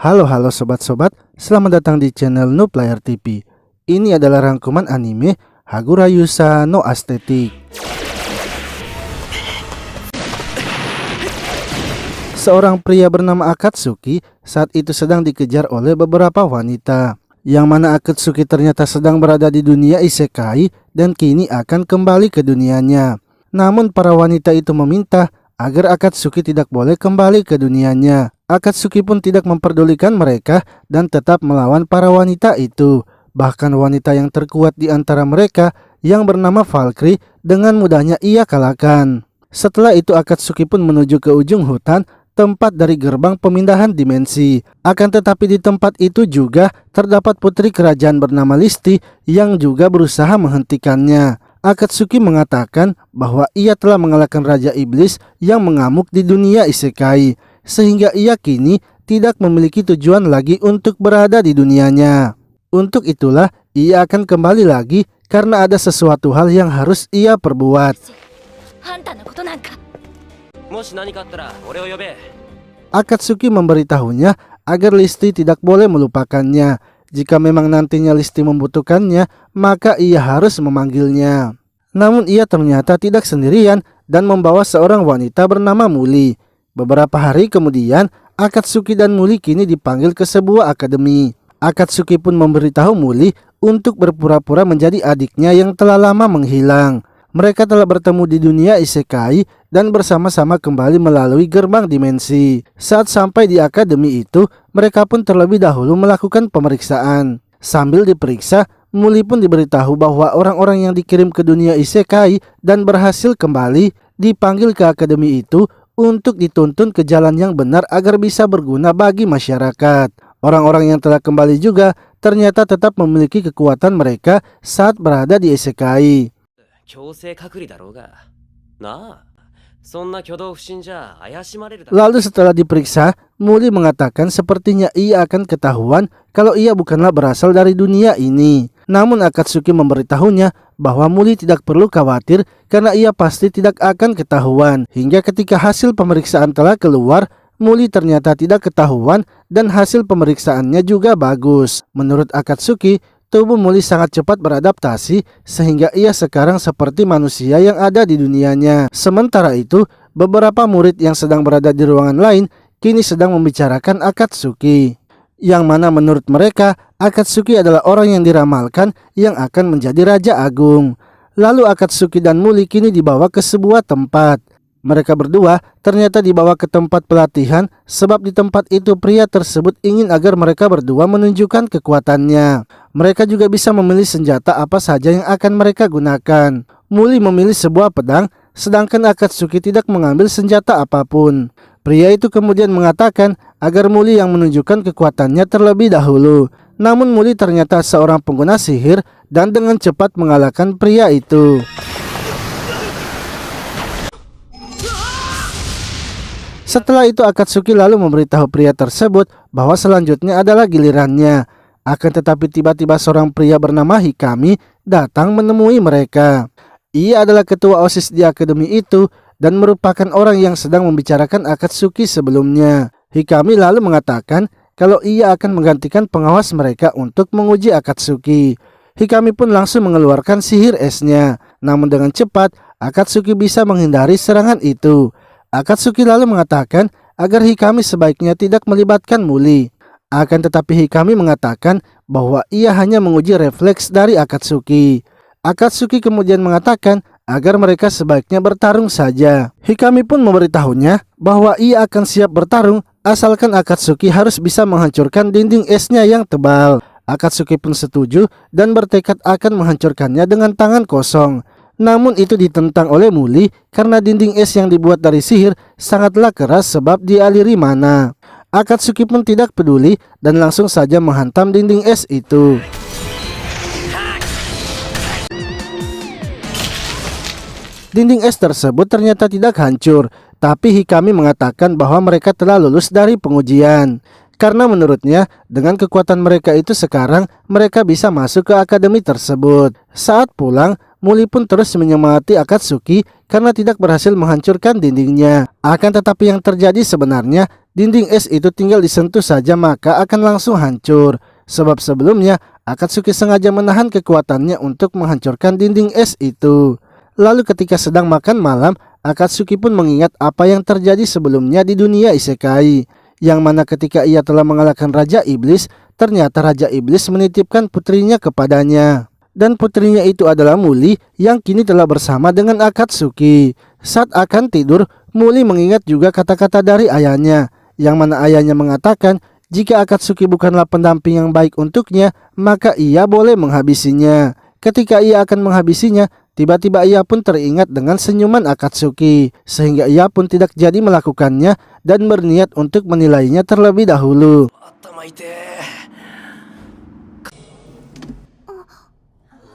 Halo sobat-sobat, selamat datang di channel Nuplayer TV. Ini adalah rangkuman anime Hagurayusa no Aesthetic. Seorang pria bernama Akatsuki saat itu sedang dikejar oleh beberapa wanita, yang mana Akatsuki ternyata sedang berada di dunia isekai dan kini akan kembali ke dunianya. Namun para wanita itu meminta agar Akatsuki tidak boleh kembali ke dunianya. Akatsuki pun tidak memperdulikan mereka dan tetap melawan para wanita itu. Bahkan wanita yang terkuat di antara mereka yang bernama Valkyrie dengan mudahnya ia kalahkan. Setelah itu Akatsuki pun menuju ke ujung hutan, tempat dari gerbang pemindahan dimensi. Akan tetapi di tempat itu juga terdapat putri kerajaan bernama Listi yang juga berusaha menghentikannya. Akatsuki mengatakan bahwa ia telah mengalahkan Raja Iblis yang mengamuk di dunia isekai, sehingga ia kini tidak memiliki tujuan lagi untuk berada di dunianya. Untuk itulah ia akan kembali lagi karena ada sesuatu hal yang harus ia perbuat. Akatsuki memberitahunya agar Listi tidak boleh melupakannya. Jika memang nantinya Listi membutuhkannya, maka ia harus memanggilnya. Namun ia ternyata tidak sendirian dan membawa seorang wanita bernama Muli. Beberapa hari kemudian, Akatsuki dan Muli kini dipanggil ke sebuah akademi. Akatsuki pun memberitahu Muli untuk berpura-pura menjadi adiknya yang telah lama menghilang. Mereka telah bertemu di dunia isekai dan bersama-sama kembali melalui gerbang dimensi. Saat sampai di akademi itu, mereka pun terlebih dahulu melakukan pemeriksaan. Sambil diperiksa, Muli pun diberitahu bahwa orang-orang yang dikirim ke dunia isekai dan berhasil kembali dipanggil ke akademi itu untuk dituntun ke jalan yang benar agar bisa berguna bagi masyarakat. Orang-orang yang telah kembali juga ternyata tetap memiliki kekuatan mereka saat berada di isekai. Lalu setelah diperiksa, Muli mengatakan sepertinya ia akan ketahuan kalau ia bukanlah berasal dari dunia ini. Namun Akatsuki memberitahunya bahwa Muli tidak perlu khawatir karena ia pasti tidak akan ketahuan. Hingga ketika hasil pemeriksaan telah keluar, Muli ternyata tidak ketahuan dan hasil pemeriksaannya juga bagus. Menurut Akatsuki, tubuh Muli sangat cepat beradaptasi sehingga ia sekarang seperti manusia yang ada di dunianya. Sementara itu, beberapa murid yang sedang berada di ruangan lain kini sedang membicarakan Akatsuki, yang mana menurut mereka Akatsuki adalah orang yang diramalkan yang akan menjadi Raja Agung. Lalu Akatsuki dan Muli kini dibawa ke sebuah tempat. Mereka berdua ternyata dibawa ke tempat pelatihan sebab di tempat itu pria tersebut ingin agar mereka berdua menunjukkan kekuatannya. Mereka juga bisa memilih senjata apa saja yang akan mereka gunakan. Muli memilih sebuah pedang, sedangkan Akatsuki tidak mengambil senjata apapun. Pria itu kemudian mengatakan agar Muli yang menunjukkan kekuatannya terlebih dahulu. Namun Muli ternyata seorang pengguna sihir dan dengan cepat mengalahkan pria itu. Setelah itu Akatsuki lalu memberitahu pria tersebut bahwa selanjutnya adalah gilirannya. Akan tetapi tiba-tiba seorang pria bernama Hikami datang menemui mereka. Ia adalah ketua OSIS di akademi itu dan merupakan orang yang sedang membicarakan Akatsuki sebelumnya. Hikami lalu mengatakan kalau ia akan menggantikan pengawas mereka untuk menguji Akatsuki. Hikami pun langsung mengeluarkan sihir esnya. Namun dengan cepat Akatsuki bisa menghindari serangan itu. Akatsuki lalu mengatakan agar Hikami sebaiknya tidak melibatkan Muli. Akan tetapi Hikami mengatakan bahwa ia hanya menguji refleks dari Akatsuki. Akatsuki kemudian mengatakan agar mereka sebaiknya bertarung saja. Hikami pun memberitahunya bahwa ia akan siap bertarung asalkan Akatsuki harus bisa menghancurkan dinding esnya yang tebal. Akatsuki pun setuju dan bertekad akan menghancurkannya dengan tangan kosong. Namun itu ditentang oleh Muli karena dinding es yang dibuat dari sihir sangatlah keras sebab dialiri mana. Akatsuki pun tidak peduli dan langsung saja menghantam dinding es itu. Dinding es tersebut ternyata tidak hancur, tapi Hikami mengatakan bahwa mereka telah lulus dari pengujian. Karena menurutnya dengan kekuatan mereka itu sekarang mereka bisa masuk ke akademi tersebut. Saat pulang, Muli pun terus menyemangati Akatsuki karena tidak berhasil menghancurkan dindingnya. Akan tetapi yang terjadi sebenarnya, dinding es itu tinggal disentuh saja maka akan langsung hancur. Sebab sebelumnya Akatsuki sengaja menahan kekuatannya untuk menghancurkan dinding es itu. Lalu ketika sedang makan malam, Akatsuki pun mengingat apa yang terjadi sebelumnya di dunia isekai, yang mana ketika ia telah mengalahkan Raja Iblis, ternyata Raja Iblis menitipkan putrinya kepadanya. Dan putrinya itu adalah Muli yang kini telah bersama dengan Akatsuki. Saat akan tidur, Muli mengingat juga kata-kata dari ayahnya, yang mana ayahnya mengatakan jika Akatsuki bukanlah pendamping yang baik untuknya, maka ia boleh menghabisinya. Ketika ia akan menghabisinya, tiba-tiba ia pun teringat dengan senyuman Akatsuki, sehingga ia pun tidak jadi melakukannya dan berniat untuk menilainya terlebih dahulu.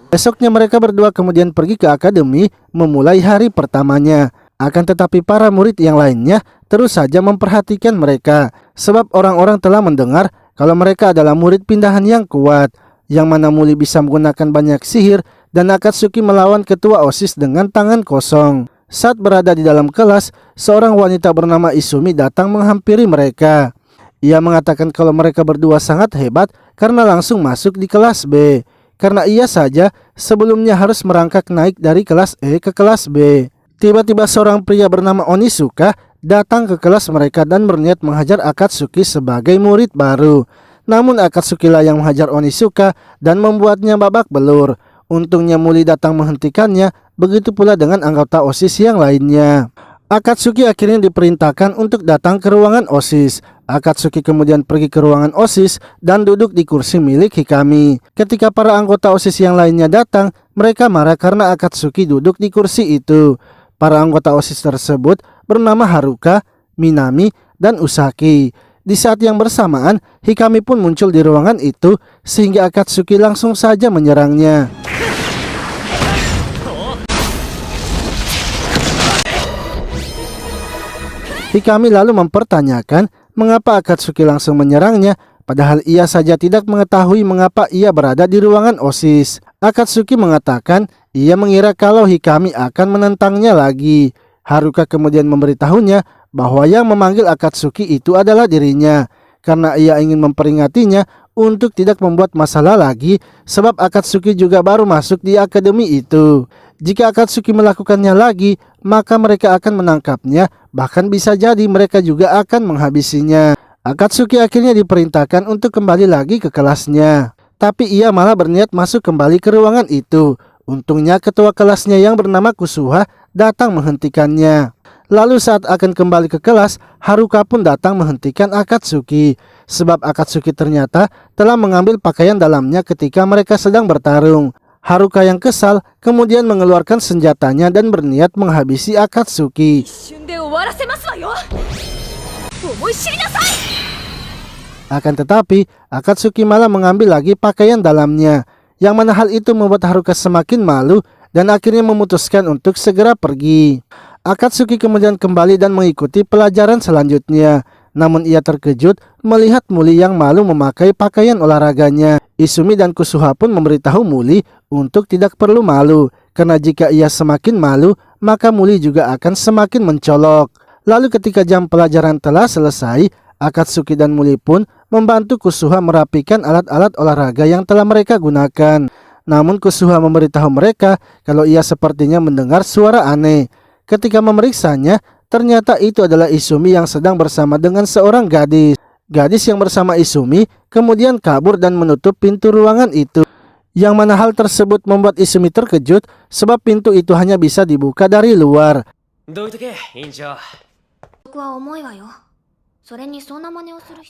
Besoknya mereka berdua kemudian pergi ke akademi memulai hari pertamanya. Akan tetapi para murid yang lainnya terus saja memperhatikan mereka, sebab orang-orang telah mendengar kalau mereka adalah murid pindahan yang kuat, yang mana Muli bisa menggunakan banyak sihir dan Akatsuki melawan ketua OSIS dengan tangan kosong. Saat berada di dalam kelas, seorang wanita bernama Izumi datang menghampiri mereka. Ia mengatakan kalau mereka berdua sangat hebat karena langsung masuk di kelas B, karena ia saja sebelumnya harus merangkak naik dari kelas E ke kelas B. Tiba-tiba seorang pria bernama Onisuka datang ke kelas mereka dan berniat menghajar Akatsuki sebagai murid baru. Namun Akatsuki lah yang menghajar Onisuka dan membuatnya babak belur. Untungnya Muli datang menghentikannya, begitu pula dengan anggota OSIS yang lainnya. Akatsuki akhirnya diperintahkan untuk datang ke ruangan OSIS. Akatsuki kemudian pergi ke ruangan OSIS dan duduk di kursi milik Hikami. Ketika para anggota OSIS yang lainnya datang, mereka marah karena Akatsuki duduk di kursi itu. Para anggota OSIS tersebut bernama Haruka, Minami, dan Usaki. Di saat yang bersamaan, Hikami pun muncul di ruangan itu sehingga Akatsuki langsung saja menyerangnya. Hikami lalu mempertanyakan mengapa Akatsuki langsung menyerangnya, padahal ia saja tidak mengetahui mengapa ia berada di ruangan OSIS. Akatsuki mengatakan ia mengira kalau Hikami akan menentangnya lagi. Haruka kemudian memberitahunya bahwa yang memanggil Akatsuki itu adalah dirinya, karena ia ingin memperingatinya untuk tidak membuat masalah lagi, sebab Akatsuki juga baru masuk di akademi itu. Jika Akatsuki melakukannya lagi, maka mereka akan menangkapnya, bahkan bisa jadi mereka juga akan menghabisinya. Akatsuki akhirnya diperintahkan untuk kembali lagi ke kelasnya, tapi ia malah berniat masuk kembali ke ruangan itu. Untungnya ketua kelasnya yang bernama Kusuha datang menghentikannya. Lalu saat akan kembali ke kelas, Haruka pun datang menghentikan Akatsuki, sebab Akatsuki ternyata telah mengambil pakaian dalamnya ketika mereka sedang bertarung. Haruka yang kesal kemudian mengeluarkan senjatanya dan berniat menghabisi Akatsuki. Akan tetapi, Akatsuki malah mengambil lagi pakaian dalamnya, yang mana hal itu membuat Haruka semakin malu dan akhirnya memutuskan untuk segera pergi. Akatsuki kemudian kembali dan mengikuti pelajaran selanjutnya. Namun ia terkejut melihat Muli yang malu memakai pakaian olahraganya. Izumi dan Kusuha pun memberitahu Muli untuk tidak perlu malu, karena jika ia semakin malu, maka Muli juga akan semakin mencolok. Lalu ketika jam pelajaran telah selesai, Akatsuki dan Muli pun membantu Kusuha merapikan alat-alat olahraga yang telah mereka gunakan. Namun Kusuha memberitahu mereka kalau ia sepertinya mendengar suara aneh. Ketika memeriksanya, ternyata itu adalah Izumi yang sedang bersama dengan seorang gadis. Gadis yang bersama Izumi kemudian kabur dan menutup pintu ruangan itu. Yang mana hal tersebut membuat Izumi terkejut sebab pintu itu hanya bisa dibuka dari luar.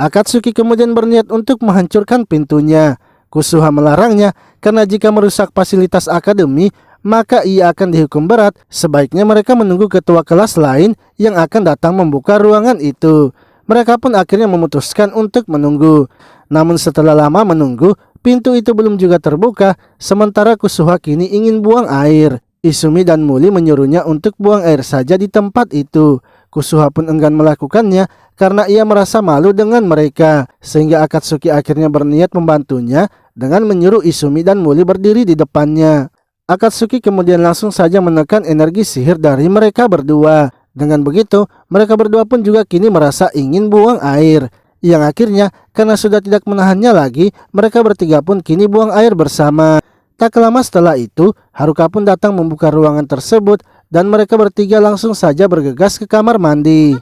Akatsuki kemudian berniat untuk menghancurkan pintunya. Kusuha melarangnya karena jika merusak fasilitas akademi, maka ia akan dihukum berat. Sebaiknya mereka menunggu ketua kelas lain yang akan datang membuka ruangan itu. Mereka pun akhirnya memutuskan untuk menunggu. Namun setelah lama menunggu, pintu itu belum juga terbuka. Sementara Kusuha kini ingin buang air. Izumi dan Muli menyuruhnya untuk buang air saja di tempat itu. Kusuha pun enggan melakukannya karena ia merasa malu dengan mereka. Sehingga Akatsuki akhirnya berniat membantunya dengan menyuruh Izumi dan Muli berdiri di depannya. Akatsuki kemudian langsung saja menekan energi sihir dari mereka berdua. Dengan begitu, mereka berdua pun juga kini merasa ingin buang air. Yang akhirnya, karena sudah tidak menahannya lagi, mereka bertiga pun kini buang air bersama. Tak lama setelah itu, Haruka pun datang membuka ruangan tersebut dan mereka bertiga langsung saja bergegas ke kamar mandi.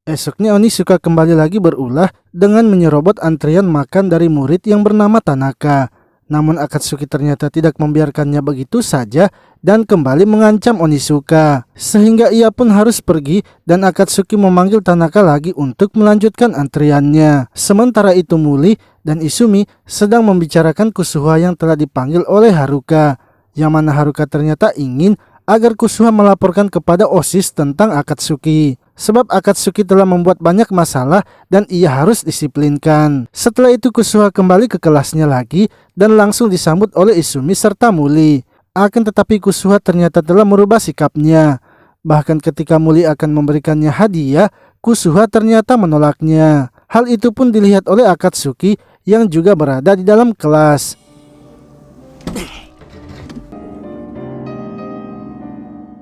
Esoknya Onizuka kembali lagi berulah dengan menyerobot antrian makan dari murid yang bernama Tanaka. Namun Akatsuki ternyata tidak membiarkannya begitu saja dan kembali mengancam Onizuka. Sehingga ia pun harus pergi dan Akatsuki memanggil Tanaka lagi untuk melanjutkan antriannya. Sementara itu Muli dan Izumi sedang membicarakan Kusuha yang telah dipanggil oleh Haruka. Yang mana Haruka ternyata ingin agar Kusuha melaporkan kepada OSIS tentang Akatsuki. Sebab Akatsuki telah membuat banyak masalah dan ia harus disiplinkan. Setelah itu Kusuha kembali ke kelasnya lagi dan langsung disambut oleh Izumi serta Muli. Akan tetapi Kusuha ternyata telah merubah sikapnya. Bahkan ketika Muli akan memberikannya hadiah, Kusuha ternyata menolaknya. Hal itu pun dilihat oleh Akatsuki yang juga berada di dalam kelas.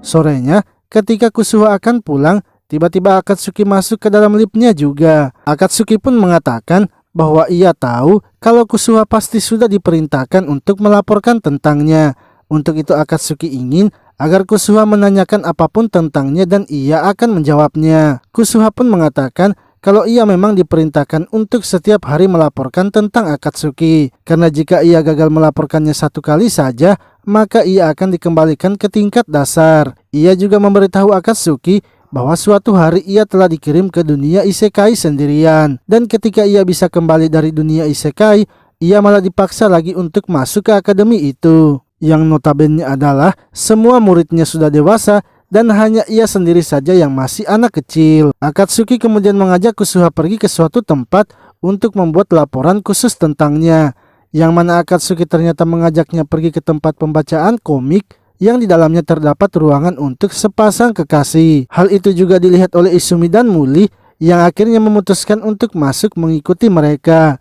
Sorenya, ketika Kusuha akan pulang, tiba-tiba Akatsuki masuk ke dalam liftnya juga. Akatsuki pun mengatakan bahwa ia tahu kalau Kusuha pasti sudah diperintahkan untuk melaporkan tentangnya. Untuk itu Akatsuki ingin agar Kusuha menanyakan apapun tentangnya dan ia akan menjawabnya. Kusuha pun mengatakan kalau ia memang diperintahkan untuk setiap hari melaporkan tentang Akatsuki. Karena jika ia gagal melaporkannya satu kali saja, maka ia akan dikembalikan ke tingkat dasar. Ia juga memberitahu Akatsuki bahwa suatu hari ia telah dikirim ke dunia isekai sendirian. Dan ketika ia bisa kembali dari dunia isekai, ia malah dipaksa lagi untuk masuk ke akademi itu. Yang notabene adalah semua muridnya sudah dewasa dan hanya ia sendiri saja yang masih anak kecil. Akatsuki kemudian mengajak Kusuha pergi ke suatu tempat untuk membuat laporan khusus tentangnya. Yang mana Akatsuki ternyata mengajaknya pergi ke tempat pembacaan komik yang di dalamnya terdapat ruangan untuk sepasang kekasih. Hal itu juga dilihat oleh Izumi dan Muli yang akhirnya memutuskan untuk masuk mengikuti mereka.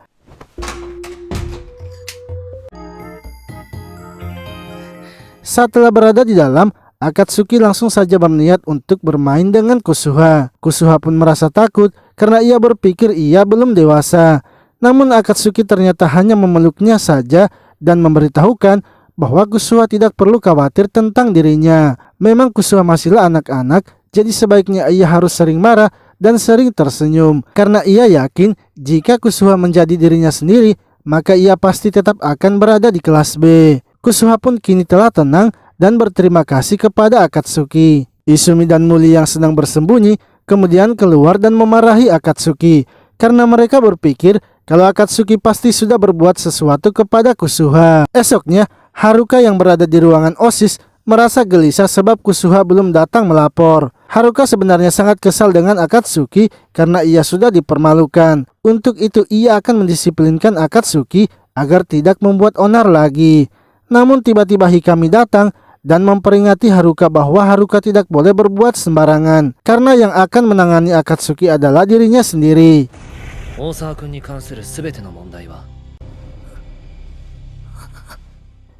Setelah berada di dalam, Akatsuki langsung saja berniat untuk bermain dengan Kusuha. Kusuha pun merasa takut karena ia berpikir ia belum dewasa. Namun Akatsuki ternyata hanya memeluknya saja dan memberitahukan bahwa Kusuha tidak perlu khawatir tentang dirinya. Memang Kusuha masihlah anak-anak, jadi sebaiknya ia harus sering marah dan sering tersenyum. Karena ia yakin jika Kusuha menjadi dirinya sendiri, maka ia pasti tetap akan berada di kelas B. Kusuha pun kini telah tenang dan berterima kasih kepada Akatsuki. Izumi dan Muli yang sedang bersembunyi kemudian keluar dan memarahi Akatsuki karena mereka berpikir kalau Akatsuki pasti sudah berbuat sesuatu kepada Kusuha. Esoknya, Haruka yang berada di ruangan OSIS merasa gelisah sebab Kusuha belum datang melapor. Haruka sebenarnya sangat kesal dengan Akatsuki karena ia sudah dipermalukan. Untuk itu ia akan mendisiplinkan Akatsuki agar tidak membuat onar lagi. Namun tiba-tiba Hikami datang dan memperingati Haruka bahwa Haruka tidak boleh berbuat sembarangan karena yang akan menangani Akatsuki adalah dirinya sendiri.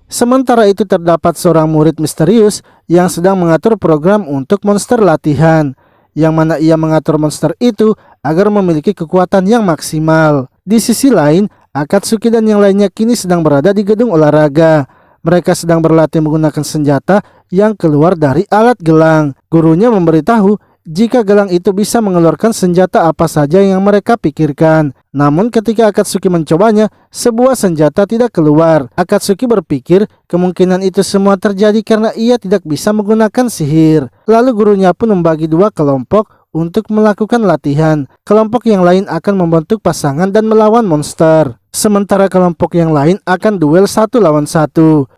Sementara itu terdapat seorang murid misterius yang sedang mengatur program untuk monster latihan, yang mana ia mengatur monster itu agar memiliki kekuatan yang maksimal. Di sisi lain, Akatsuki dan yang lainnya kini sedang berada di gedung olahraga. Mereka sedang berlatih menggunakan senjata yang keluar dari alat gelang. Gurunya memberitahu jika gelang itu bisa mengeluarkan senjata apa saja yang mereka pikirkan. Namun ketika Akatsuki mencobanya, sebuah senjata tidak keluar. Akatsuki berpikir kemungkinan itu semua terjadi karena ia tidak bisa menggunakan sihir. Lalu gurunya pun membagi dua kelompok untuk melakukan latihan. Kelompok yang lain akan membentuk pasangan dan melawan monster. Sementara kelompok yang lain akan duel 1 lawan 1.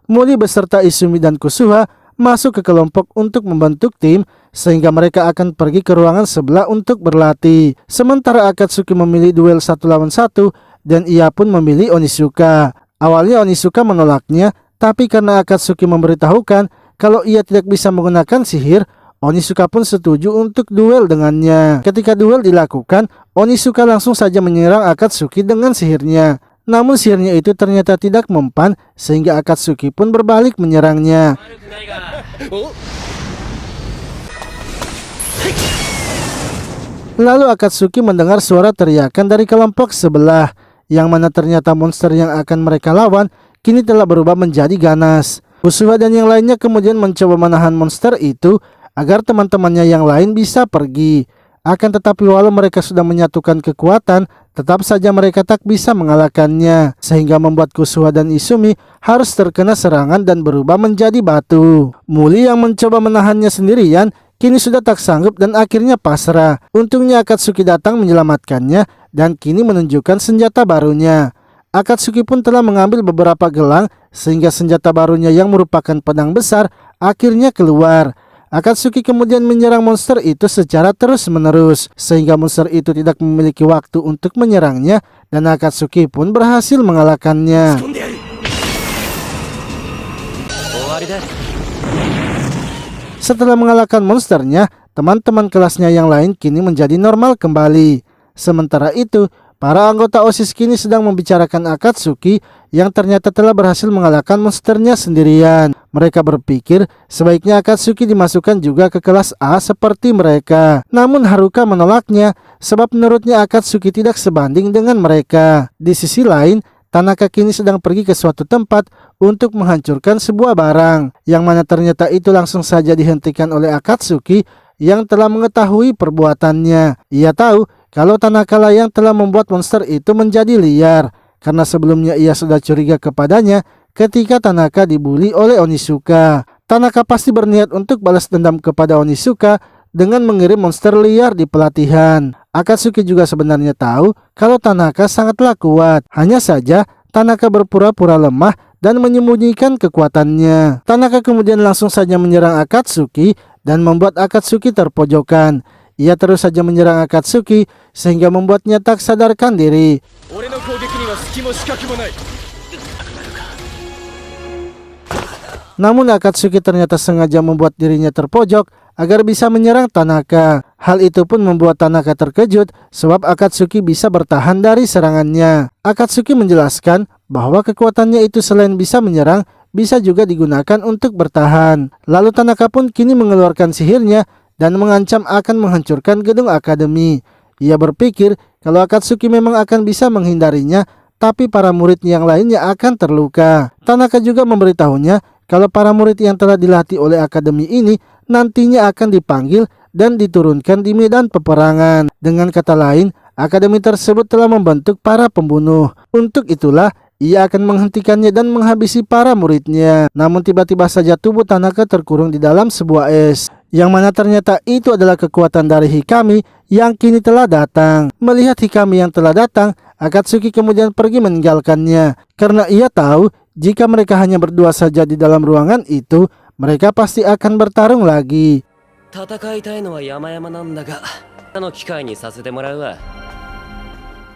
Muli beserta Izumi dan Kusuha masuk ke kelompok untuk membentuk tim sehingga mereka akan pergi ke ruangan sebelah untuk berlatih. Sementara Akatsuki memilih duel 1 lawan 1 dan ia pun memilih Onizuka. Awalnya Onizuka menolaknya, tapi karena Akatsuki memberitahukan kalau ia tidak bisa menggunakan sihir, Onizuka pun setuju untuk duel dengannya. Ketika duel dilakukan, Onizuka langsung saja menyerang Akatsuki dengan sihirnya. Namun sihirnya itu ternyata tidak mempan sehingga Akatsuki pun berbalik menyerangnya. Lalu Akatsuki mendengar suara teriakan dari kelompok sebelah, yang mana ternyata monster yang akan mereka lawan kini telah berubah menjadi ganas. Kusuha dan yang lainnya kemudian mencoba menahan monster itu agar teman-temannya yang lain bisa pergi. Akan tetapi walau mereka sudah menyatukan kekuatan, tetap saja mereka tak bisa mengalahkannya, sehingga membuat Kusuha dan Izumi harus terkena serangan dan berubah menjadi batu. Muli yang mencoba menahannya sendirian kini sudah tak sanggup dan akhirnya pasrah. Untungnya Akatsuki datang menyelamatkannya dan kini menunjukkan senjata barunya. Akatsuki pun telah mengambil beberapa gelang sehingga senjata barunya yang merupakan pedang besar akhirnya keluar. Akatsuki kemudian menyerang monster itu secara terus-menerus sehingga monster itu tidak memiliki waktu untuk menyerangnya dan Akatsuki pun berhasil mengalahkannya. Setelah mengalahkan monsternya, teman-teman kelasnya yang lain kini menjadi normal kembali. Sementara itu, para anggota OSIS kini sedang membicarakan Akatsuki yang ternyata telah berhasil mengalahkan monsternya sendirian. Mereka berpikir sebaiknya Akatsuki dimasukkan juga ke kelas A seperti mereka. Namun Haruka menolaknya sebab menurutnya Akatsuki tidak sebanding dengan mereka. Di sisi lain, Tanaka kini sedang pergi ke suatu tempat untuk menghancurkan sebuah barang, yang mana ternyata itu langsung saja dihentikan oleh Akatsuki yang telah mengetahui perbuatannya. Ia tahu kalau Tanaka lah yang telah membuat monster itu menjadi liar, karena sebelumnya ia sudah curiga kepadanya ketika Tanaka dibully oleh Onizuka. Tanaka pasti berniat untuk balas dendam kepada Onizuka dengan mengirim monster liar di pelatihan. Akatsuki juga sebenarnya tahu kalau Tanaka sangatlah kuat. Hanya saja Tanaka berpura-pura lemah dan menyembunyikan kekuatannya. Tanaka kemudian langsung saja menyerang Akatsuki dan membuat Akatsuki terpojokan. Ia terus saja menyerang Akatsuki sehingga membuatnya tak sadarkan diri. Namun Akatsuki ternyata sengaja membuat dirinya terpojok agar bisa menyerang Tanaka. Hal itu pun membuat Tanaka terkejut sebab Akatsuki bisa bertahan dari serangannya. Akatsuki menjelaskan bahwa kekuatannya itu selain bisa menyerang, bisa juga digunakan untuk bertahan. Lalu Tanaka pun kini mengeluarkan sihirnya dan mengancam akan menghancurkan gedung akademi. Ia berpikir kalau Akatsuki memang akan bisa menghindarinya, tapi para murid yang lainnya akan terluka. Tanaka juga memberitahunya kalau para murid yang telah dilatih oleh akademi ini nantinya akan dipanggil dan diturunkan di medan peperangan. Dengan kata lain, akademi tersebut telah membentuk para pembunuh. Untuk itulah ia akan menghentikannya dan menghabisi para muridnya. Namun tiba-tiba saja tubuh Tanaka terkurung di dalam sebuah es, yang mana ternyata itu adalah kekuatan dari Hikami yang kini telah datang. Melihat Hikami yang telah datang, Akatsuki kemudian pergi meninggalkannya karena ia tahu jika mereka hanya berdua saja di dalam ruangan itu, mereka pasti akan bertarung lagi.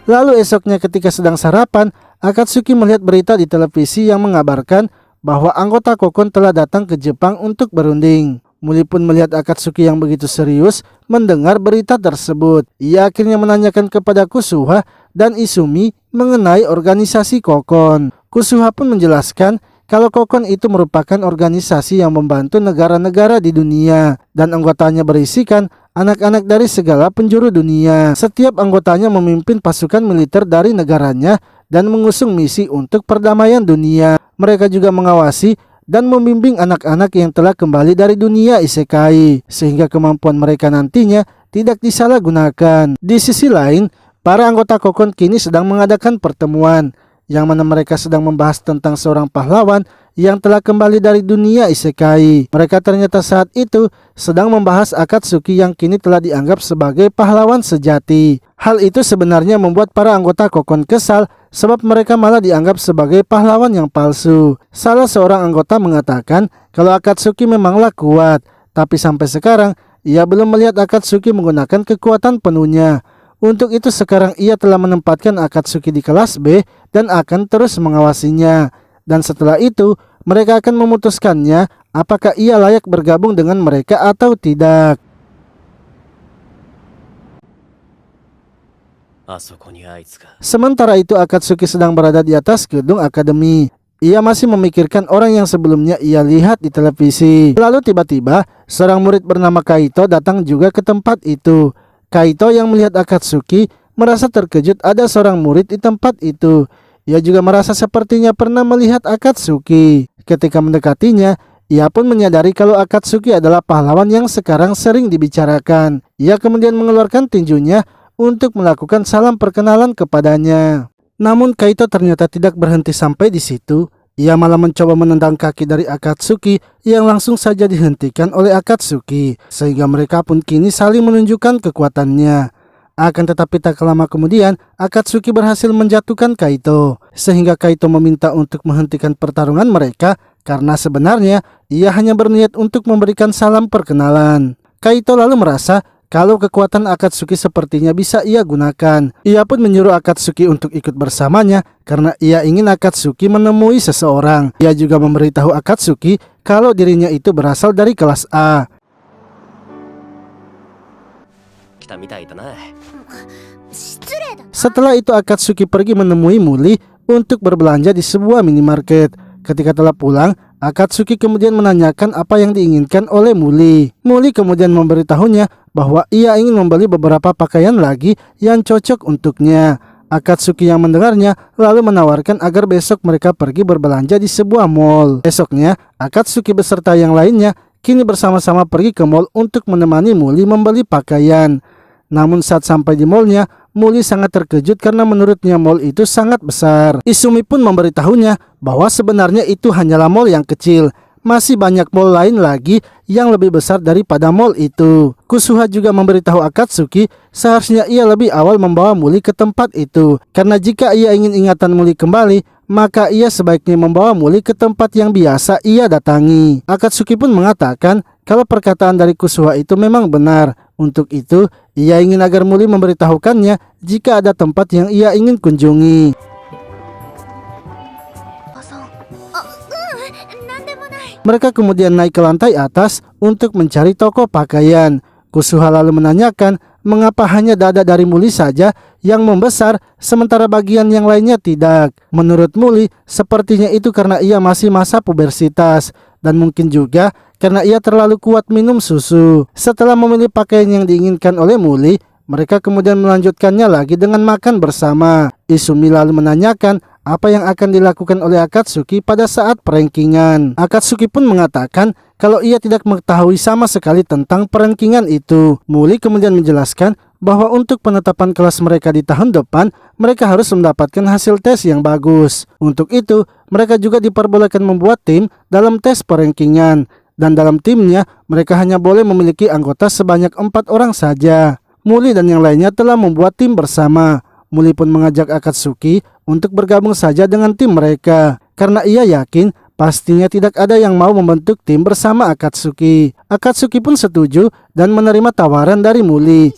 Lalu esoknya ketika sedang sarapan, Akatsuki melihat berita di televisi yang mengabarkan bahwa anggota Kokon telah datang ke Jepang untuk berunding. Muli pun melihat Akatsuki yang begitu serius mendengar berita tersebut. Ia akhirnya menanyakan kepada Kusuha dan Izumi mengenai organisasi Kokon. Kusuha pun menjelaskan kalau Kokon itu merupakan organisasi yang membantu negara-negara di dunia dan anggotanya berisikan anak-anak dari segala penjuru dunia. Setiap anggotanya memimpin pasukan militer dari negaranya dan mengusung misi untuk perdamaian dunia. Mereka juga mengawasi dan membimbing anak-anak yang telah kembali dari dunia isekai sehingga kemampuan mereka nantinya tidak disalahgunakan. Di sisi lain, para anggota Kokon kini sedang mengadakan pertemuan yang mana mereka sedang membahas tentang seorang pahlawan yang telah kembali dari dunia isekai. Mereka ternyata saat itu sedang membahas Akatsuki yang kini telah dianggap sebagai pahlawan sejati. Hal itu sebenarnya membuat para anggota Kokon kesal sebab mereka malah dianggap sebagai pahlawan yang palsu. Salah seorang anggota mengatakan kalau Akatsuki memanglah kuat, tapi sampai sekarang ia belum melihat Akatsuki menggunakan kekuatan penuhnya. Untuk itu sekarang ia telah menempatkan Akatsuki di kelas B dan akan terus mengawasinya. Dan setelah itu mereka akan memutuskannya apakah ia layak bergabung dengan mereka atau tidak. あ Sementara itu Akatsuki sedang berada di atas gedung akademi. Ia masih memikirkan orang yang sebelumnya ia lihat di televisi. Lalu tiba-tiba seorang murid bernama Kaito datang juga ke tempat itu. Kaito yang melihat Akatsuki merasa terkejut ada seorang murid di tempat itu. Ia juga merasa sepertinya pernah melihat Akatsuki. Ketika mendekatinya, ia pun menyadari kalau Akatsuki adalah pahlawan yang sekarang sering dibicarakan. Ia kemudian mengeluarkan tinjunya untuk melakukan salam perkenalan kepadanya. Namun Kaito ternyata tidak berhenti sampai di situ. Ia malah mencoba menendang kaki dari Akatsuki yang langsung saja dihentikan oleh Akatsuki. Sehingga mereka pun kini saling menunjukkan kekuatannya. Akan tetapi tak lama kemudian Akatsuki berhasil menjatuhkan Kaito. Sehingga Kaito meminta untuk menghentikan pertarungan mereka karena sebenarnya ia hanya berniat untuk memberikan salam perkenalan. Kaito lalu merasa kalau kekuatan Akatsuki sepertinya bisa ia gunakan. Ia pun menyuruh Akatsuki untuk ikut bersamanya karena ia ingin Akatsuki menemui seseorang. Ia juga memberitahu Akatsuki kalau dirinya itu berasal dari kelas A. Setelah itu Akatsuki pergi menemui Muli untuk berbelanja di sebuah minimarket. Ketika telah pulang, Akatsuki kemudian menanyakan apa yang diinginkan oleh Muli. Muli kemudian memberitahunya bahwa ia ingin membeli beberapa pakaian lagi yang cocok untuknya. Akatsuki yang mendengarnya lalu menawarkan agar besok mereka pergi berbelanja di sebuah mall. Besoknya, Akatsuki beserta yang lainnya kini bersama-sama pergi ke mall untuk menemani Muli membeli pakaian. Namun saat sampai di mallnya, Muli sangat terkejut karena menurutnya mall itu sangat besar. Izumi pun memberitahunya bahwa sebenarnya itu hanyalah mall yang kecil. Masih banyak mall lain lagi yang lebih besar daripada mall itu. Kusuha juga memberitahu Akatsuki seharusnya ia lebih awal membawa Muli ke tempat itu. Karena jika ia ingin ingatan Muli kembali, maka ia sebaiknya membawa Muli ke tempat yang biasa ia datangi. Akatsuki pun mengatakan kalau perkataan dari Kusuha itu memang benar. Untuk itu, ia ingin agar Muli memberitahukannya jika ada tempat yang ia ingin kunjungi. Mereka kemudian naik ke lantai atas untuk mencari toko pakaian. Kusuha lalu menanyakan mengapa hanya dada dari Muli saja yang membesar sementara bagian yang lainnya tidak. Menurut Muli, sepertinya itu karena ia masih masa pubersitas dan mungkin juga karena ia terlalu kuat minum susu. Setelah memilih pakaian yang diinginkan oleh Muli, mereka kemudian melanjutkannya lagi dengan makan bersama. Izumi lalu menanyakan apa yang akan dilakukan oleh Akatsuki pada saat perankingan. Akatsuki pun mengatakan kalau ia tidak mengetahui sama sekali tentang perankingan itu. Muli kemudian menjelaskan bahwa untuk penetapan kelas mereka di tahun depan, mereka harus mendapatkan hasil tes yang bagus. Untuk itu, mereka juga diperbolehkan membuat tim dalam tes perankingan. Dan dalam timnya, mereka hanya boleh memiliki anggota sebanyak 4 orang saja. Muli dan yang lainnya telah membuat tim bersama. Muli pun mengajak Akatsuki untuk bergabung saja dengan tim mereka. Karena ia yakin pastinya tidak ada yang mau membentuk tim bersama Akatsuki. Akatsuki pun setuju dan menerima tawaran dari Muli.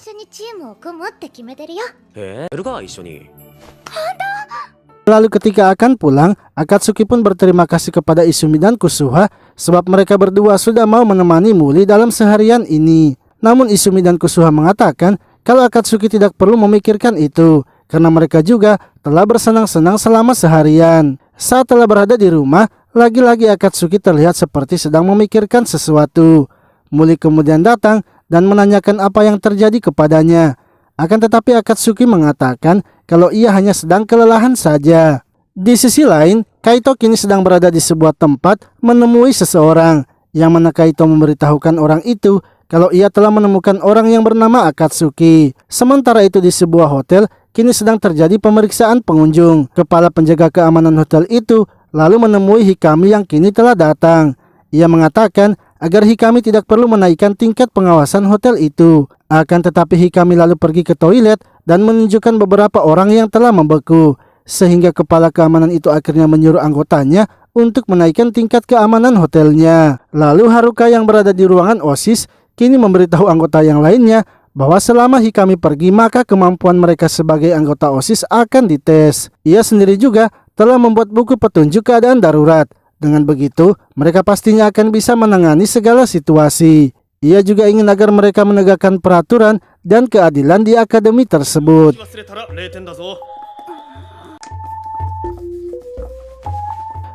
Lalu ketika akan pulang, Akatsuki pun berterima kasih kepada Izumi dan Kusuha sebab mereka berdua sudah mau menemani Muli dalam seharian ini. Namun Izumi dan Kusuha mengatakan kalau Akatsuki tidak perlu memikirkan itu karena mereka juga telah bersenang-senang selama seharian. Saat telah berada di rumah, lagi-lagi Akatsuki terlihat seperti sedang memikirkan sesuatu. Muli kemudian datang dan menanyakan apa yang terjadi kepadanya. Akan tetapi Akatsuki mengatakan kalau ia hanya sedang kelelahan saja. Di sisi lain, Kaito kini sedang berada di sebuah tempat menemui seseorang. Yang mana Kaito memberitahukan orang itu kalau ia telah menemukan orang yang bernama Akatsuki. Sementara itu di sebuah hotel, kini sedang terjadi pemeriksaan pengunjung. Kepala penjaga keamanan hotel itu lalu menemui Hikami yang kini telah datang. Ia mengatakan agar Hikami tidak perlu menaikkan tingkat pengawasan hotel itu. Akan tetapi Hikami lalu pergi ke toilet dan menunjukkan beberapa orang yang telah membeku. Sehingga kepala keamanan itu akhirnya menyuruh anggotanya untuk menaikkan tingkat keamanan hotelnya. Lalu Haruka yang berada di ruangan OSIS kini memberitahu anggota yang lainnya bahwa selama Hikami pergi maka kemampuan mereka sebagai anggota OSIS akan dites. Ia sendiri juga telah membuat buku petunjuk keadaan darurat. Dengan begitu, mereka pastinya akan bisa menangani segala situasi. Ia juga ingin agar mereka menegakkan peraturan dan keadilan di akademi tersebut.